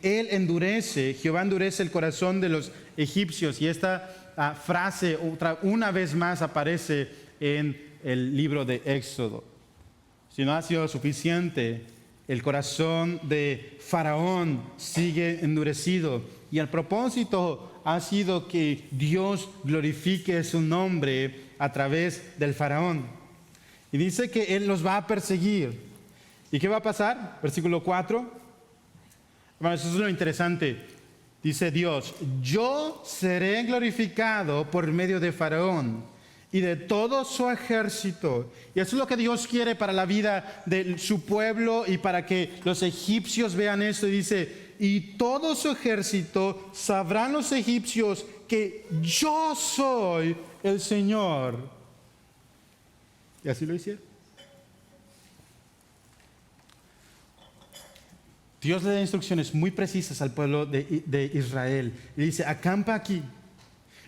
Jehová endurece el corazón de los egipcios. Y esta frase una vez más aparece en el libro de Éxodo. Si no ha sido suficiente, el corazón de Faraón sigue endurecido. Y el propósito ha sido que Dios glorifique su nombre a través del Faraón. Y dice que Él los va a perseguir. ¿Y qué va a pasar? Versículo 4. Bueno, eso es lo interesante. Dice Dios: yo seré glorificado por medio de Faraón y de todo su ejército. Y eso es lo que Dios quiere para la vida de su pueblo y para que los egipcios vean esto. Y dice: y todo su ejército sabrán los egipcios que yo soy el Señor. Y así lo hicieron. Dios le da instrucciones muy precisas al pueblo de Israel. Y dice: acampa aquí.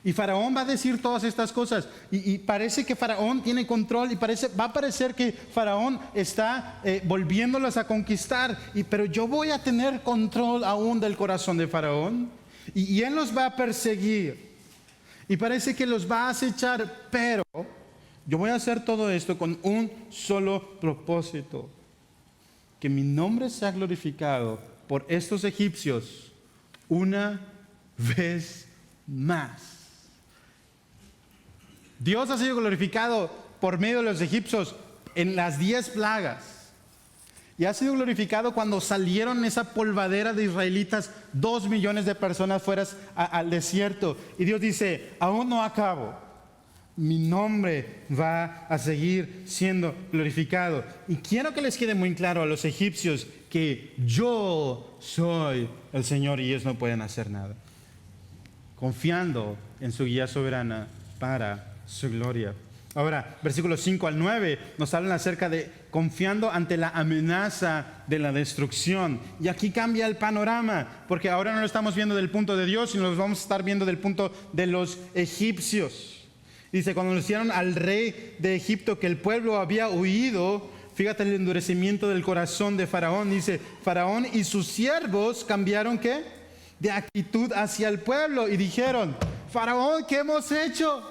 Y Faraón va a decir todas estas cosas. Y parece que Faraón tiene control. Y va a parecer que Faraón está volviéndolos a conquistar. Pero yo voy a tener control aún del corazón de Faraón. Y él los va a perseguir. Y parece que los va a acechar. Pero yo voy a hacer todo esto con un solo propósito: que mi nombre sea glorificado por estos egipcios una vez más. Dios ha sido glorificado por medio de los egipcios en las 10 plagas. Y ha sido glorificado cuando salieron esa polvadera de israelitas, 2 millones de personas fuera al desierto. Y Dios dice: aún no acabo. Mi nombre va a seguir siendo glorificado. Y quiero que les quede muy claro a los egipcios que yo soy el Señor y ellos no pueden hacer nada. Confiando en su guía soberana para su gloria. Ahora, versículos 5 al 9 nos hablan acerca de confiando ante la amenaza de la destrucción. Y aquí cambia el panorama, porque ahora no lo estamos viendo del punto de Dios, sino lo vamos a estar viendo del punto de los egipcios. Dice: cuando anunciaron al rey de Egipto que el pueblo había huido, fíjate el endurecimiento del corazón de Faraón. Dice: Faraón y sus siervos cambiaron ¿qué? De actitud hacia el pueblo y dijeron: Faraón, ¿qué hemos hecho?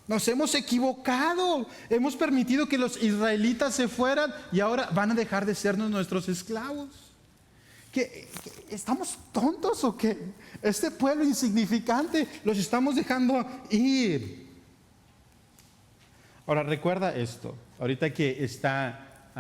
Nos hemos equivocado. Hemos permitido que los israelitas se fueran y ahora van a dejar de sernos nuestros esclavos. ¿Qué, estamos tontos o qué? Este pueblo insignificante los estamos dejando ir. Ahora recuerda esto, ahorita que está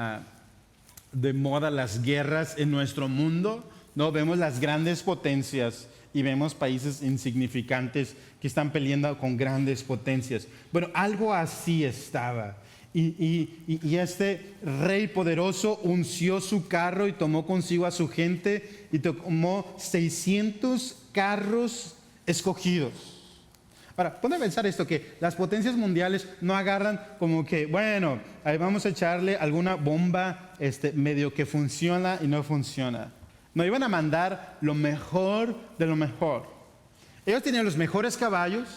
de moda las guerras en nuestro mundo, ¿no? Vemos las grandes potencias y vemos países insignificantes que están peleando con grandes potencias. Bueno, algo así estaba. Y este rey poderoso unció su carro y tomó consigo a su gente y tomó 600 carros escogidos. Ahora, ponte a pensar esto, que las potencias mundiales no agarran como que, bueno, ahí vamos a echarle alguna bomba medio que funciona y no funciona. No, iban a mandar lo mejor de lo mejor. Ellos tenían los mejores caballos,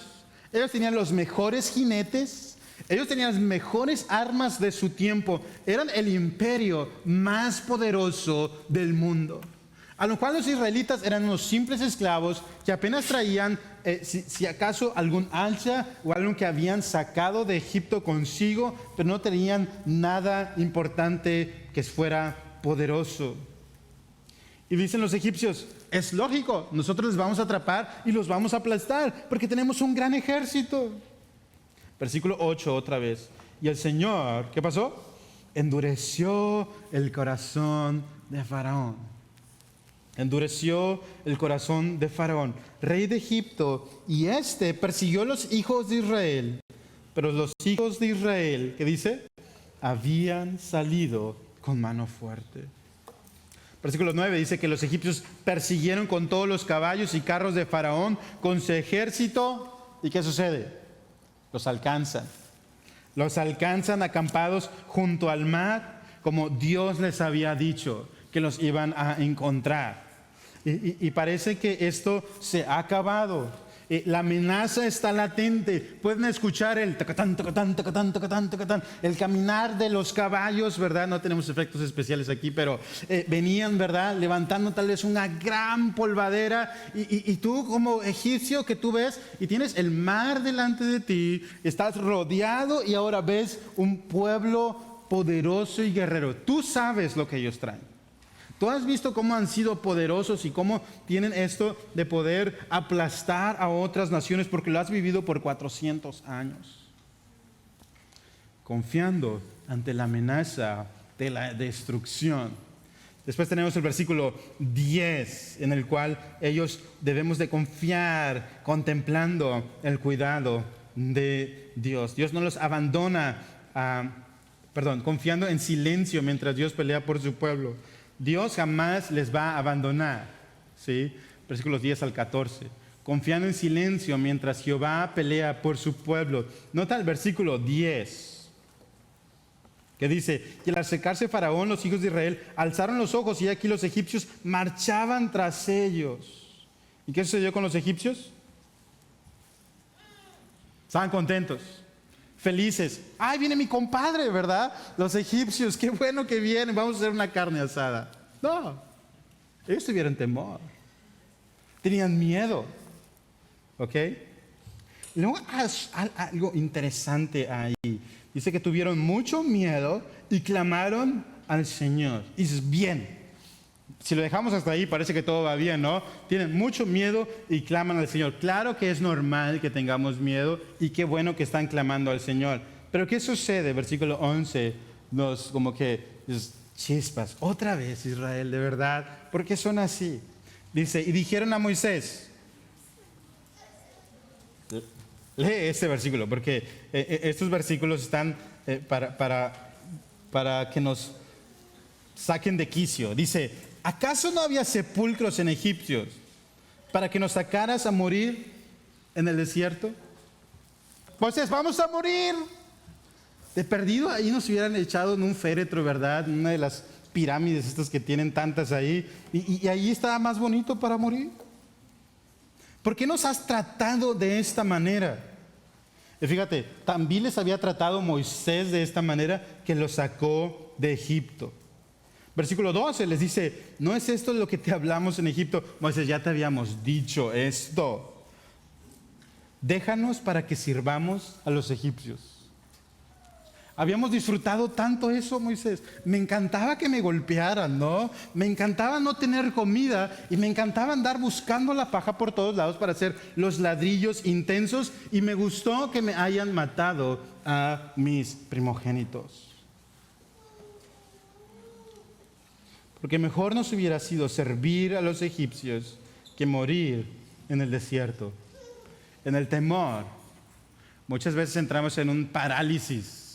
ellos tenían los mejores jinetes, ellos tenían las mejores armas de su tiempo. Eran el imperio más poderoso del mundo. A lo cual los israelitas eran unos simples esclavos que apenas traían, si acaso, algún hacha o algo que habían sacado de Egipto consigo, pero no tenían nada importante que fuera poderoso. Y dicen los egipcios: es lógico, nosotros les vamos a atrapar y los vamos a aplastar porque tenemos un gran ejército. Versículo 8 otra vez. Y el Señor, ¿qué pasó? Endureció el corazón de Faraón. Endureció el corazón de Faraón, rey de Egipto, y persiguió a los hijos de Israel. Pero los hijos de Israel, ¿qué dice? Habían salido con mano fuerte. Versículo 9 dice que los egipcios persiguieron con todos los caballos y carros de Faraón, con su ejército. ¿Y qué sucede? Los alcanzan. Los alcanzan acampados junto al mar, como Dios les había dicho que los iban a encontrar. Y parece que esto se ha acabado. La amenaza está latente. Pueden escuchar el tacatán, tacatán, tacatán, tacatán, tacatán, el caminar de los caballos, ¿verdad? No tenemos efectos especiales aquí, pero venían, ¿verdad? Levantando tal vez una gran polvadera. Y tú como egipcio que tú ves y tienes el mar delante de ti, estás rodeado y ahora ves un pueblo poderoso y guerrero. Tú sabes lo que ellos traen. Tú has visto cómo han sido poderosos y cómo tienen esto de poder aplastar a otras naciones porque lo has vivido por 400 años. Confiando ante la amenaza de la destrucción. Después tenemos el versículo 10, en el cual ellos debemos de confiar contemplando el cuidado de Dios. Dios no los abandona, confiando en silencio mientras Dios pelea por su pueblo. Dios jamás les va a abandonar, ¿sí? Versículos 10 al 14. Confiando en silencio mientras Jehová pelea por su pueblo. Nota el versículo 10, que dice: y al acercarse Faraón, los hijos de Israel alzaron los ojos y aquí los egipcios marchaban tras ellos. ¿Y qué sucedió con los egipcios? Estaban contentos, felices. ¡Ay, viene mi compadre!, ¿verdad? Los egipcios, qué bueno que vienen, vamos a hacer una carne asada. No, ellos tuvieron temor, tenían miedo, ¿ok? Y luego algo interesante ahí. Dice que tuvieron mucho miedo y clamaron al Señor. Y dices, bien, si lo dejamos hasta ahí parece que todo va bien, ¿no? Tienen mucho miedo y claman al Señor. Claro que es normal que tengamos miedo y qué bueno que están clamando al Señor. Pero ¿qué sucede? Versículo 11 nos como que chispas. Otra vez Israel, de verdad. ¿Por qué son así? Dice, y dijeron a Moisés. Lee este versículo porque estos versículos están para que nos saquen de quicio. Dice, ¿acaso no había sepulcros en egipcios para que nos sacaras a morir en el desierto? Moisés, vamos a morir. De perdido ahí nos hubieran echado en un féretro, ¿verdad? En una de las pirámides estas que tienen tantas ahí. Y ahí estaba más bonito para morir. ¿Por qué nos has tratado de esta manera? Y fíjate, también les había tratado Moisés de esta manera que los sacó de Egipto. Versículo 12 les dice, ¿no es esto lo que te hablamos en Egipto? Moisés, ya te habíamos dicho esto. Déjanos para que sirvamos a los egipcios. Habíamos disfrutado tanto eso, Moisés. Me encantaba que me golpearan, ¿no? Me encantaba no tener comida y me encantaba andar buscando la paja por todos lados para hacer los ladrillos intensos y me gustó que me hayan matado a mis primogénitos. Porque mejor nos hubiera sido servir a los egipcios que morir en el desierto, en el temor. Muchas veces entramos en un parálisis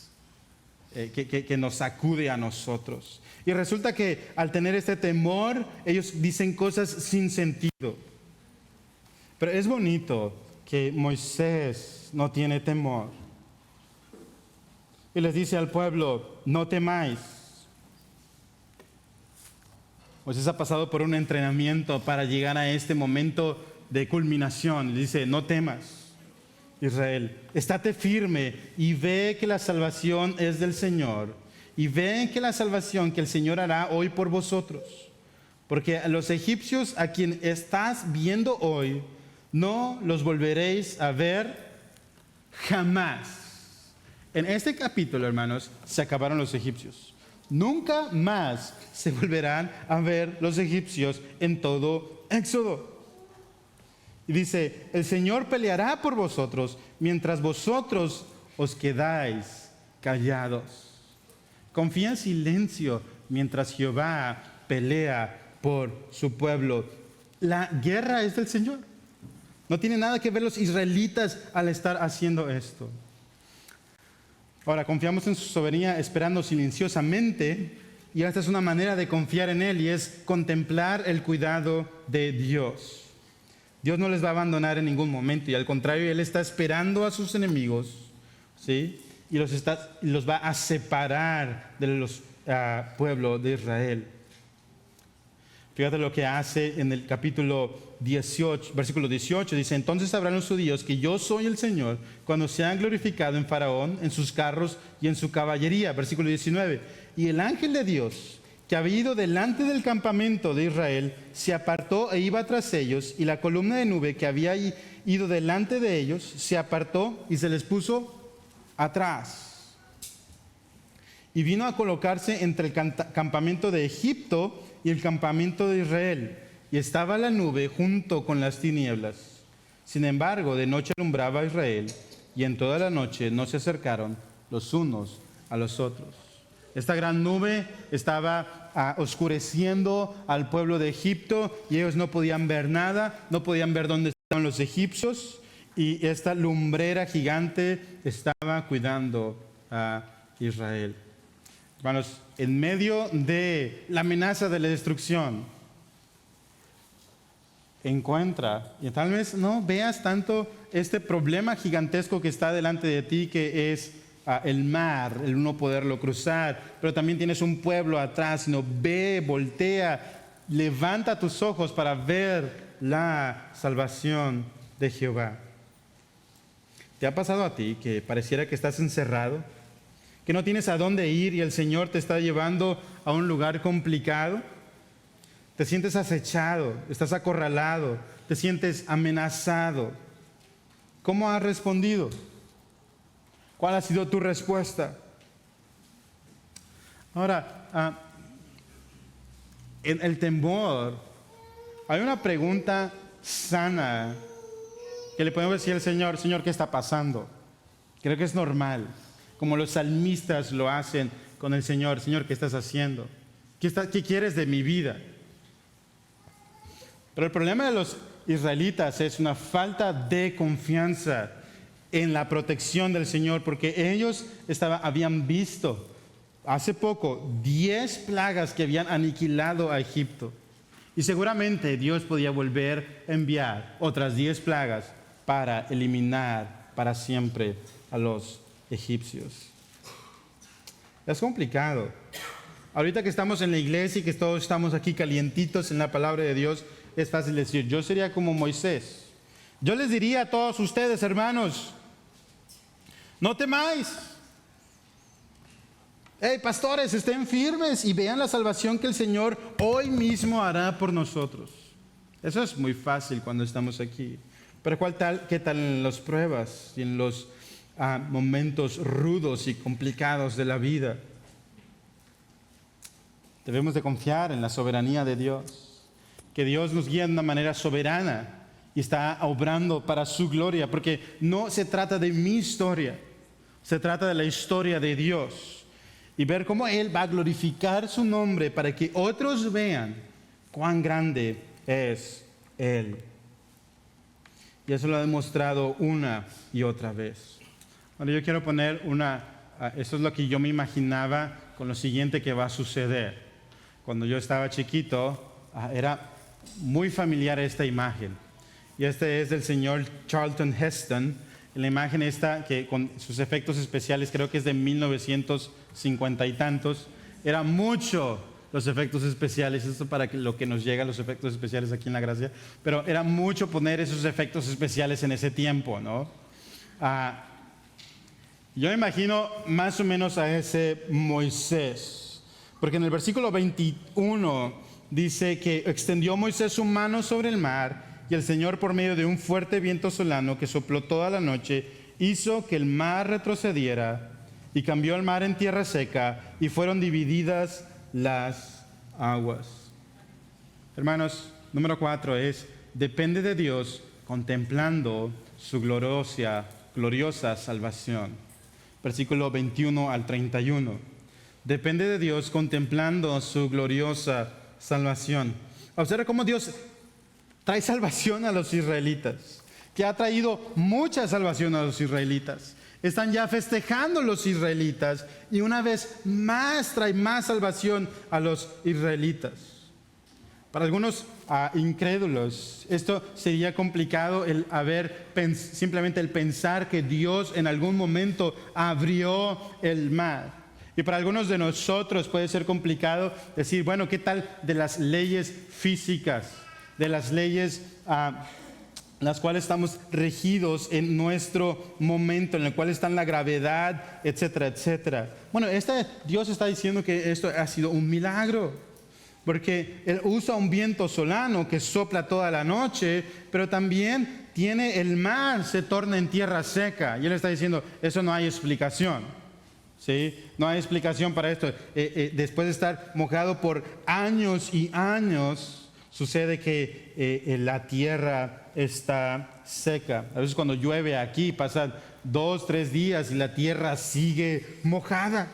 que nos sacude a nosotros. Y resulta que al tener este temor, ellos dicen cosas sin sentido. Pero es bonito que Moisés no tiene temor. Y les dice al pueblo, no temáis. Moisés ha pasado por un entrenamiento para llegar a este momento de culminación. Le dice, no temas. Israel, estate firme y ve que la salvación es del Señor y ve que la salvación que el Señor hará hoy por vosotros, porque a los egipcios a quien estás viendo hoy no los volveréis a ver jamás. En este capítulo, hermanos, se acabaron los egipcios. Nunca más se volverán a ver los egipcios en todo Éxodo. Y dice, el Señor peleará por vosotros mientras vosotros os quedáis callados. Confía en silencio mientras Jehová pelea por su pueblo. La guerra es del Señor. No tiene nada que ver los israelitas al estar haciendo esto. Ahora, confiamos en su soberanía esperando silenciosamente, y esta es una manera de confiar en Él y es contemplar el cuidado de Dios. Dios no les va a abandonar en ningún momento y al contrario, Él está esperando a sus enemigos, ¿sí? Y los va a separar de los pueblos de Israel. Fíjate lo que hace en el capítulo 18, versículo 18. Dice, entonces sabrán los judíos que yo soy el Señor cuando se han glorificado en Faraón, en sus carros y en su caballería. Versículo 19. Y el ángel de Dios, que había ido delante del campamento de Israel, se apartó e iba tras ellos, y la columna de nube que había ido delante de ellos se apartó y se les puso atrás. Y vino a colocarse entre el campamento de Egipto y el campamento de Israel, y estaba la nube junto con las tinieblas. Sin embargo, de noche alumbraba a Israel, y en toda la noche no se acercaron los unos a los otros. Esta gran nube estaba oscureciendo al pueblo de Egipto, y ellos no podían ver nada, no podían ver dónde estaban los egipcios, y esta lumbrera gigante estaba cuidando a Israel. Hermanos, en medio de la amenaza de la destrucción, encuentra, y tal vez no veas tanto este problema gigantesco que está delante de ti, que es el mar, el no poderlo cruzar, pero también tienes un pueblo atrás, sino ve, voltea, levanta tus ojos para ver la salvación de Jehová. ¿Te ha pasado a ti que pareciera que estás encerrado, que no tienes a dónde ir y el Señor te está llevando a un lugar complicado? Te sientes acechado, estás acorralado, te sientes amenazado. ¿Cómo has respondido? ¿Cuál ha sido tu respuesta? Ahora, en el temor, hay una pregunta sana que le podemos decir al Señor: Señor, ¿qué está pasando? Creo que es normal, como los salmistas lo hacen con el Señor. Señor, ¿qué estás haciendo? ¿Qué quieres de mi vida? Pero el problema de los israelitas es una falta de confianza en la protección del Señor, porque ellos habían visto hace poco 10 plagas que habían aniquilado a Egipto. Y seguramente Dios podía volver a enviar otras 10 plagas para eliminar para siempre a los egipcios. Es complicado. Ahorita que estamos en la iglesia y que todos estamos aquí calientitos en la palabra de Dios, es fácil decir, yo sería como Moisés. Yo les diría a todos ustedes, hermanos, no temáis. Hey, pastores, estén firmes y vean la salvación que el Señor hoy mismo hará por nosotros. Eso es muy fácil cuando estamos aquí. Pero ¿qué tal en las pruebas y en los momentos rudos y complicados de la vida? Debemos de confiar en la soberanía de Dios, que Dios nos guía de una manera soberana y está obrando para su gloria, porque no se trata de mi historia, se trata de la historia de Dios, y ver cómo Él va a glorificar su nombre para que otros vean cuán grande es Él. Y eso lo ha demostrado una y otra vez. Bueno, yo quiero poner eso es lo que yo me imaginaba con lo siguiente que va a suceder. Cuando yo estaba chiquito, era muy familiar esta imagen. Y este es del señor Charlton Heston. La imagen esta, que con sus efectos especiales, creo que es de 1950 y tantos. Era mucho los efectos especiales, esto para lo que nos llega los efectos especiales aquí en la gracia. Pero era mucho poner esos efectos especiales en ese tiempo, ¿no? Yo me imagino más o menos a ese Moisés. Porque en el versículo 21 dice que extendió Moisés su mano sobre el mar, y el Señor, por medio de un fuerte viento solano que sopló toda la noche, hizo que el mar retrocediera y cambió el mar en tierra seca, y fueron divididas las aguas. Hermanos, número 4 es: depende de Dios contemplando su gloriosa salvación. Versículo 21 al 31. Depende de Dios contemplando su gloriosa salvación. Observa cómo Dios trae salvación a los israelitas, que ha traído mucha salvación a los israelitas. Están ya festejando los israelitas, y una vez más trae más salvación a los israelitas. Para algunos incrédulos, esto sería complicado simplemente el pensar que Dios en algún momento abrió el mar. Y para algunos de nosotros puede ser complicado decir, bueno, ¿qué tal de las leyes físicas? De las leyes las cuales estamos regidos en nuestro momento, en el cual está la gravedad, etcétera, etcétera. Bueno, Dios está diciendo que esto ha sido un milagro, porque Él usa un viento solano que sopla toda la noche, pero también tiene el mar, se torna en tierra seca. Y Él está diciendo, eso no hay explicación. ¿Sí? No hay explicación para esto. Después de estar mojado por años y años, sucede que la tierra está seca. A veces cuando llueve aquí pasan 2, 3 días y la tierra sigue mojada.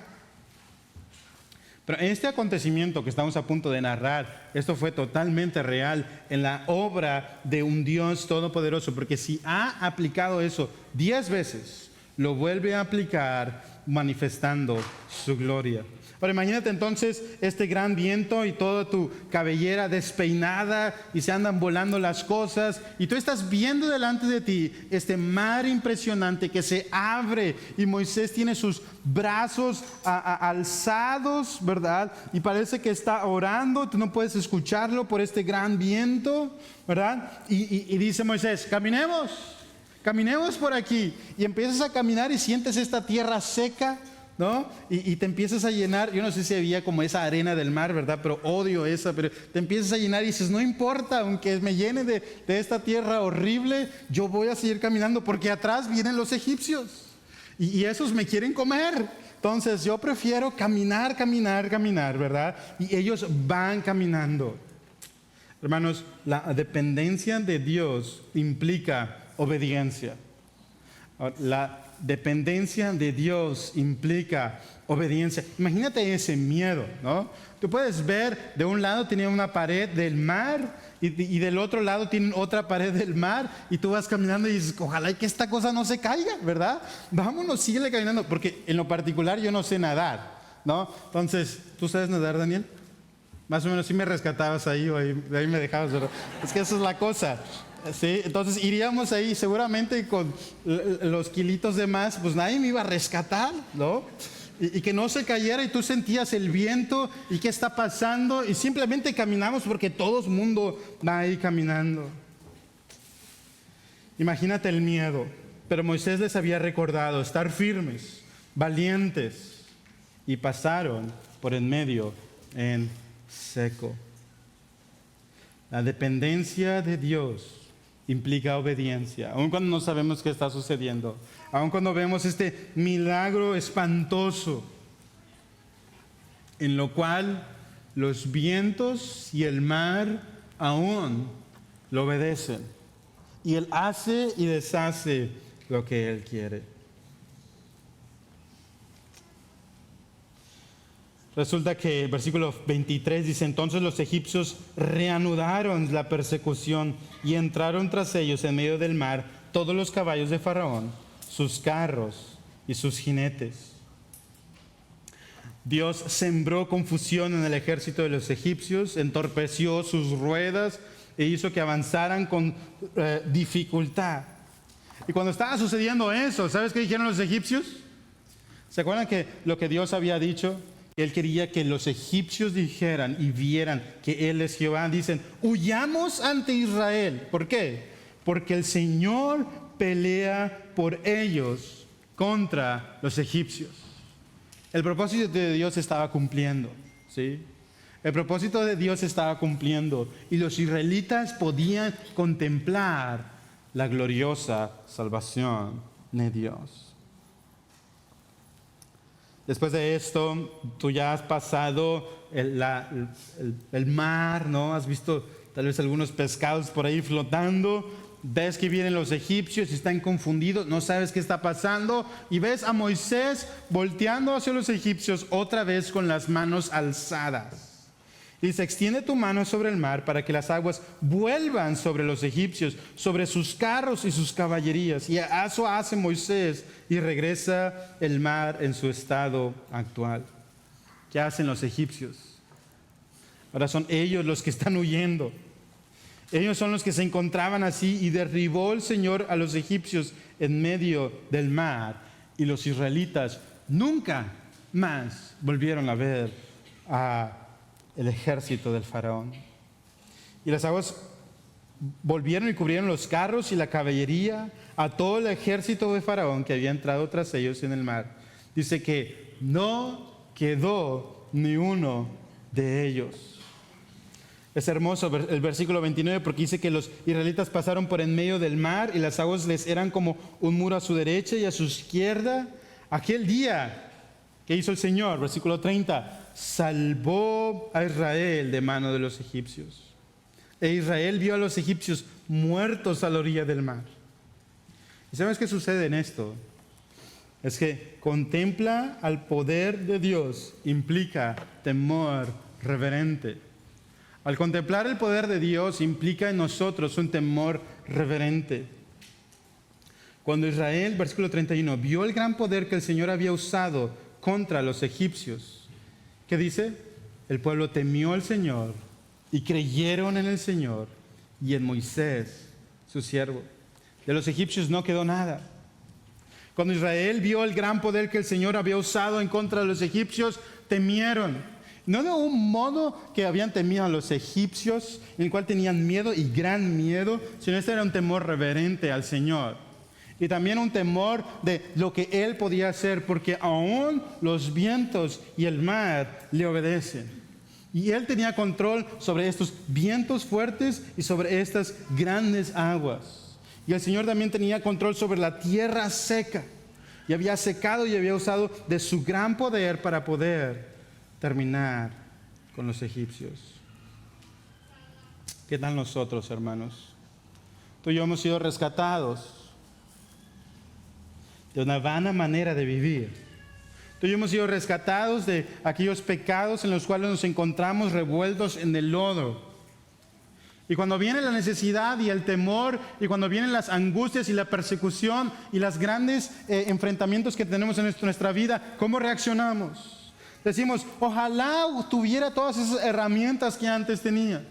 Pero este acontecimiento que estamos a punto de narrar, esto fue totalmente real en la obra de un Dios todopoderoso, porque si ha aplicado eso 10 veces, lo vuelve a aplicar manifestando su gloria. Ahora imagínate entonces este gran viento y toda tu cabellera despeinada y se andan volando las cosas y tú estás viendo delante de ti este mar impresionante que se abre y Moisés tiene sus brazos alzados, ¿verdad? Y parece que está orando, tú no puedes escucharlo por este gran viento, ¿verdad? Y dice Moisés, caminemos por aquí. Y empiezas a caminar y sientes esta tierra seca, ¿no? Y te empiezas a llenar. Yo no sé si había como esa arena del mar, ¿verdad? Pero odio esa. Pero te empiezas a llenar y dices, no importa, aunque me llene de esta tierra horrible, yo voy a seguir caminando porque atrás vienen los egipcios. Y esos me quieren comer. Entonces yo prefiero caminar, ¿verdad? Y ellos van caminando. Hermanos, la dependencia de Dios implica obediencia. La dependencia de Dios implica obediencia. Imagínate ese miedo, ¿no? Tú puedes ver, de un lado tiene una pared del mar y del otro lado tienen otra pared del mar y tú vas caminando y dices, ojalá que esta cosa no se caiga, ¿verdad? Vámonos, síguele caminando, porque en lo particular yo no sé nadar, ¿no? Entonces, ¿tú sabes nadar, Daniel? Más o menos sí me rescatabas ahí o ahí me dejabas, pero es que esa es la cosa. Sí, entonces iríamos ahí seguramente con los kilitos de más, pues nadie me iba a rescatar, ¿no? Y que no se cayera y tú sentías el viento y qué está pasando y simplemente caminamos porque todo el mundo va ahí caminando. Imagínate el miedo, pero Moisés les había recordado estar firmes, valientes y pasaron por en medio en seco. La dependencia de Dios implica obediencia, aun cuando no sabemos qué está sucediendo, aun cuando vemos este milagro espantoso, en lo cual los vientos y el mar aún lo obedecen, y Él hace y deshace lo que Él quiere. Resulta que el versículo 23 dice, entonces los egipcios reanudaron la persecución y entraron tras ellos en medio del mar todos los caballos de Faraón, sus carros y sus jinetes. Dios sembró confusión en el ejército de los egipcios, entorpeció sus ruedas e hizo que avanzaran con dificultad. Y cuando estaba sucediendo eso, ¿sabes qué dijeron los egipcios? ¿Se acuerdan que lo que Dios había dicho? Él quería que los egipcios dijeran y vieran que Él es Jehová. Dicen, huyamos ante Israel. ¿Por qué? Porque el Señor pelea por ellos contra los egipcios. El propósito de Dios estaba cumpliendo, ¿sí? El propósito de Dios estaba cumpliendo y los israelitas podían contemplar la gloriosa salvación de Dios. Después de esto, tú ya has pasado el mar, ¿no? Has visto tal vez algunos pescados por ahí flotando. Ves que vienen los egipcios y están confundidos, no sabes qué está pasando. Y ves a Moisés volteando hacia los egipcios otra vez con las manos alzadas. Y dice, extiende tu mano sobre el mar para que las aguas vuelvan sobre los egipcios, sobre sus carros y sus caballerías. Y eso hace Moisés y regresa el mar en su estado actual. ¿Qué hacen los egipcios? Ahora son ellos los que están huyendo. Ellos son los que se encontraban así y derribó el Señor a los egipcios en medio del mar. Y los israelitas nunca más volvieron a ver a el ejército del faraón. Y las aguas volvieron y cubrieron los carros y la caballería, a todo el ejército de faraón que había entrado tras ellos en el mar. Dice que no quedó ni uno de ellos. Es hermoso el versículo 29 porque dice que los israelitas pasaron por en medio del mar y las aguas les eran como un muro a su derecha y a su izquierda. Aquel día que hizo el Señor, versículo 30, salvó a Israel de mano de los egipcios. E Israel vio a los egipcios muertos a la orilla del mar. ¿Y sabes qué sucede en esto? Es que contempla al poder de Dios implica temor reverente. Al contemplar el poder de Dios implica en nosotros un temor reverente. Cuando Israel, versículo 31, vio el gran poder que el Señor había usado contra los egipcios, ¿qué dice? El pueblo temió al Señor y creyeron en el Señor y en Moisés, su siervo. De los egipcios no quedó nada. Cuando Israel vio el gran poder que el Señor había usado en contra de los egipcios, temieron. No de un modo que habían temido a los egipcios, en el cual tenían miedo y gran miedo, sino este era un temor reverente al Señor. Y también un temor de lo que Él podía hacer, porque aún los vientos y el mar le obedecen. Y Él tenía control sobre estos vientos fuertes y sobre estas grandes aguas. Y el Señor también tenía control sobre la tierra seca. Y había secado y había usado de su gran poder para poder terminar con los egipcios. ¿Qué tal nosotros, hermanos? Tú y yo hemos sido rescatados de una vana manera de vivir. Tú y yo hemos sido rescatados de aquellos pecados en los cuales nos encontramos revueltos en el lodo. Y cuando viene la necesidad y el temor, y cuando vienen las angustias y la persecución y los grandes enfrentamientos que tenemos en nuestra vida, ¿cómo reaccionamos? Decimos, ojalá tuviera todas esas herramientas que antes tenía,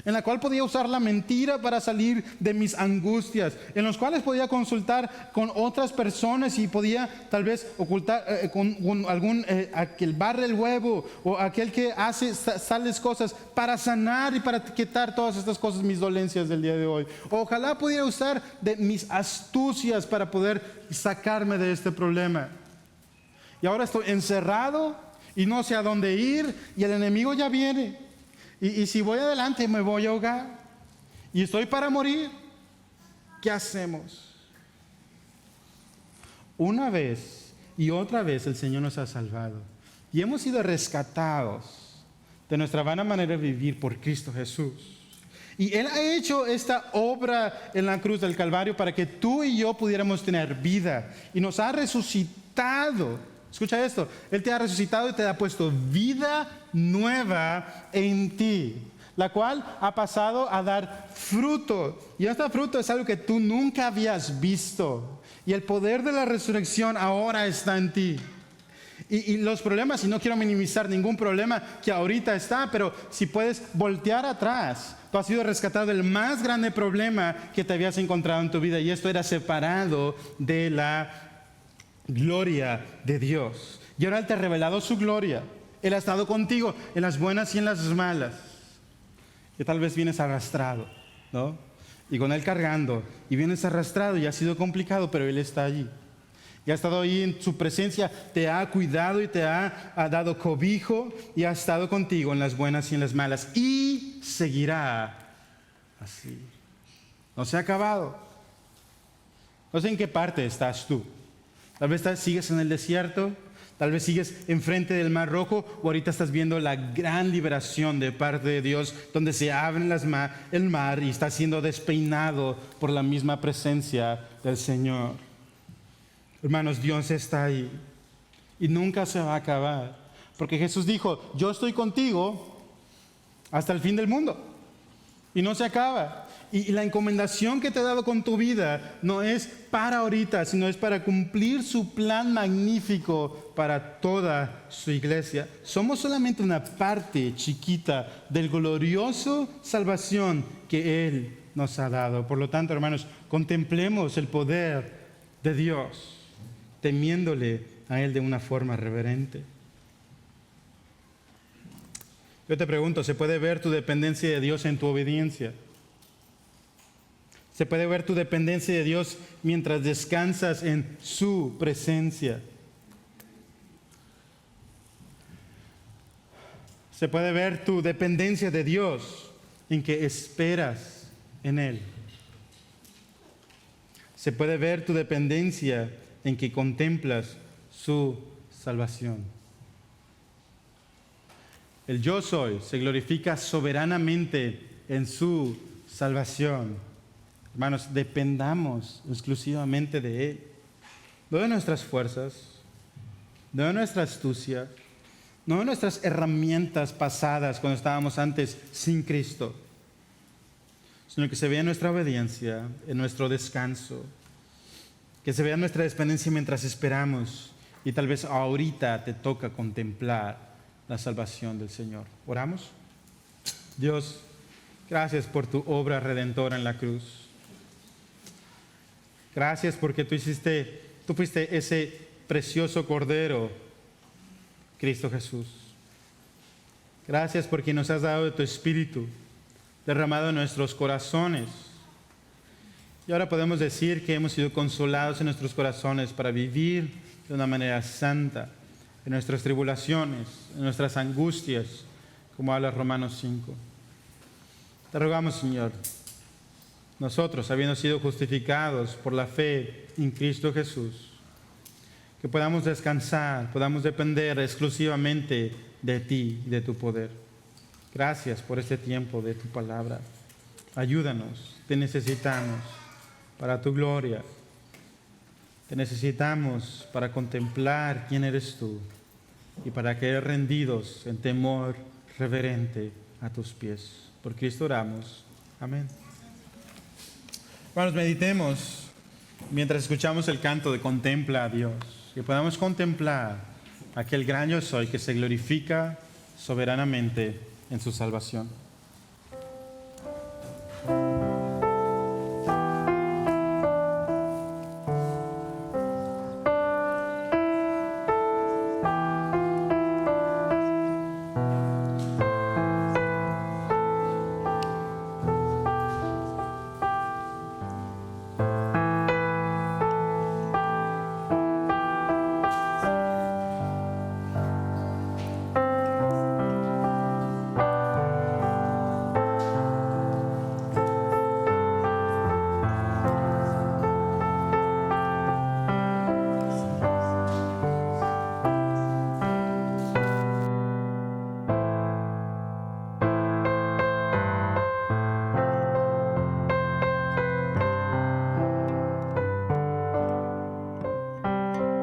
en la cual podía usar la mentira para salir de mis angustias, en los cuales podía consultar con otras personas y podía tal vez ocultar con algún aquel barre el huevo o aquel que hace tales cosas para sanar y para quitar todas estas cosas, mis dolencias del día de hoy. Ojalá pudiera usar de mis astucias para poder sacarme de este problema. Y ahora estoy encerrado y no sé a dónde ir y el enemigo ya viene. Y si voy adelante me voy a ahogar y estoy para morir. ¿Qué hacemos? Una vez y otra vez el Señor nos ha salvado y hemos sido rescatados de nuestra vana manera de vivir por Cristo Jesús. Y Él ha hecho esta obra en la cruz del Calvario para que tú y yo pudiéramos tener vida y nos ha resucitado. Escucha esto, Él te ha resucitado y te ha puesto vida nueva en ti, la cual ha pasado a dar fruto. Y este fruto es algo que tú nunca habías visto. Y el poder de la resurrección ahora está en ti. Y los problemas, y no quiero minimizar ningún problema que ahorita está, pero si puedes voltear atrás, tú has sido rescatado del más grande problema que te habías encontrado en tu vida. Y esto era separado de la gloria de Dios. Y ahora Él te ha revelado su gloria. Él ha estado contigo en las buenas y en las malas. Y tal vez vienes arrastrado, ¿no? Y con Él cargando. Y vienes arrastrado y ha sido complicado, pero Él está allí. Y ha estado ahí en su presencia. Te ha cuidado y te ha dado cobijo. Y ha estado contigo en las buenas y en las malas. Y seguirá así. No se ha acabado. No sé en qué parte estás tú. Tal vez sigues en el desierto, tal vez sigues enfrente del Mar Rojo, o ahorita estás viendo la gran liberación de parte de Dios, donde se abre el mar y está siendo despeinado por la misma presencia del Señor. Hermanos, Dios está ahí y nunca se va a acabar, porque Jesús dijo, yo estoy contigo hasta el fin del mundo y no se acaba. Y la encomendación que te he dado con tu vida no es para ahorita, sino es para cumplir su plan magnífico para toda su iglesia. Somos solamente una parte chiquita del glorioso salvación que Él nos ha dado. Por lo tanto, hermanos, contemplemos el poder de Dios, temiéndole a Él de una forma reverente. Yo te pregunto, ¿se puede ver tu dependencia de Dios en tu obediencia? ¿Se puede ver tu dependencia de Dios mientras descansas en su presencia? ¿Se puede ver tu dependencia de Dios en que esperas en Él? ¿Se puede ver tu dependencia en que contemplas su salvación? El yo soy se glorifica soberanamente en su salvación. Hermanos, dependamos exclusivamente de Él. No de nuestras fuerzas, no de nuestra astucia, no de nuestras herramientas pasadas cuando estábamos antes sin Cristo, sino que se vea en nuestra obediencia, en nuestro descanso, que se vea nuestra dependencia mientras esperamos y tal vez ahorita te toca contemplar la salvación del Señor. ¿Oramos? Dios, gracias por tu obra redentora en la cruz. Gracias porque tú fuiste ese precioso Cordero, Cristo Jesús. Gracias porque nos has dado de tu Espíritu, derramado en nuestros corazones. Y ahora podemos decir que hemos sido consolados en nuestros corazones para vivir de una manera santa en nuestras tribulaciones, en nuestras angustias, como habla Romanos 5. Te rogamos, Señor, nosotros, habiendo sido justificados por la fe en Cristo Jesús, que podamos descansar, podamos depender exclusivamente de ti y de tu poder. Gracias por este tiempo de tu palabra. Ayúdanos, te necesitamos para tu gloria. Te necesitamos para contemplar quién eres tú y para caer rendidos en temor reverente a tus pies. Por Cristo oramos. Amén. Hermanos, meditemos mientras escuchamos el canto de Contempla a Dios, que podamos contemplar aquel gran yo soy que se glorifica soberanamente en su salvación.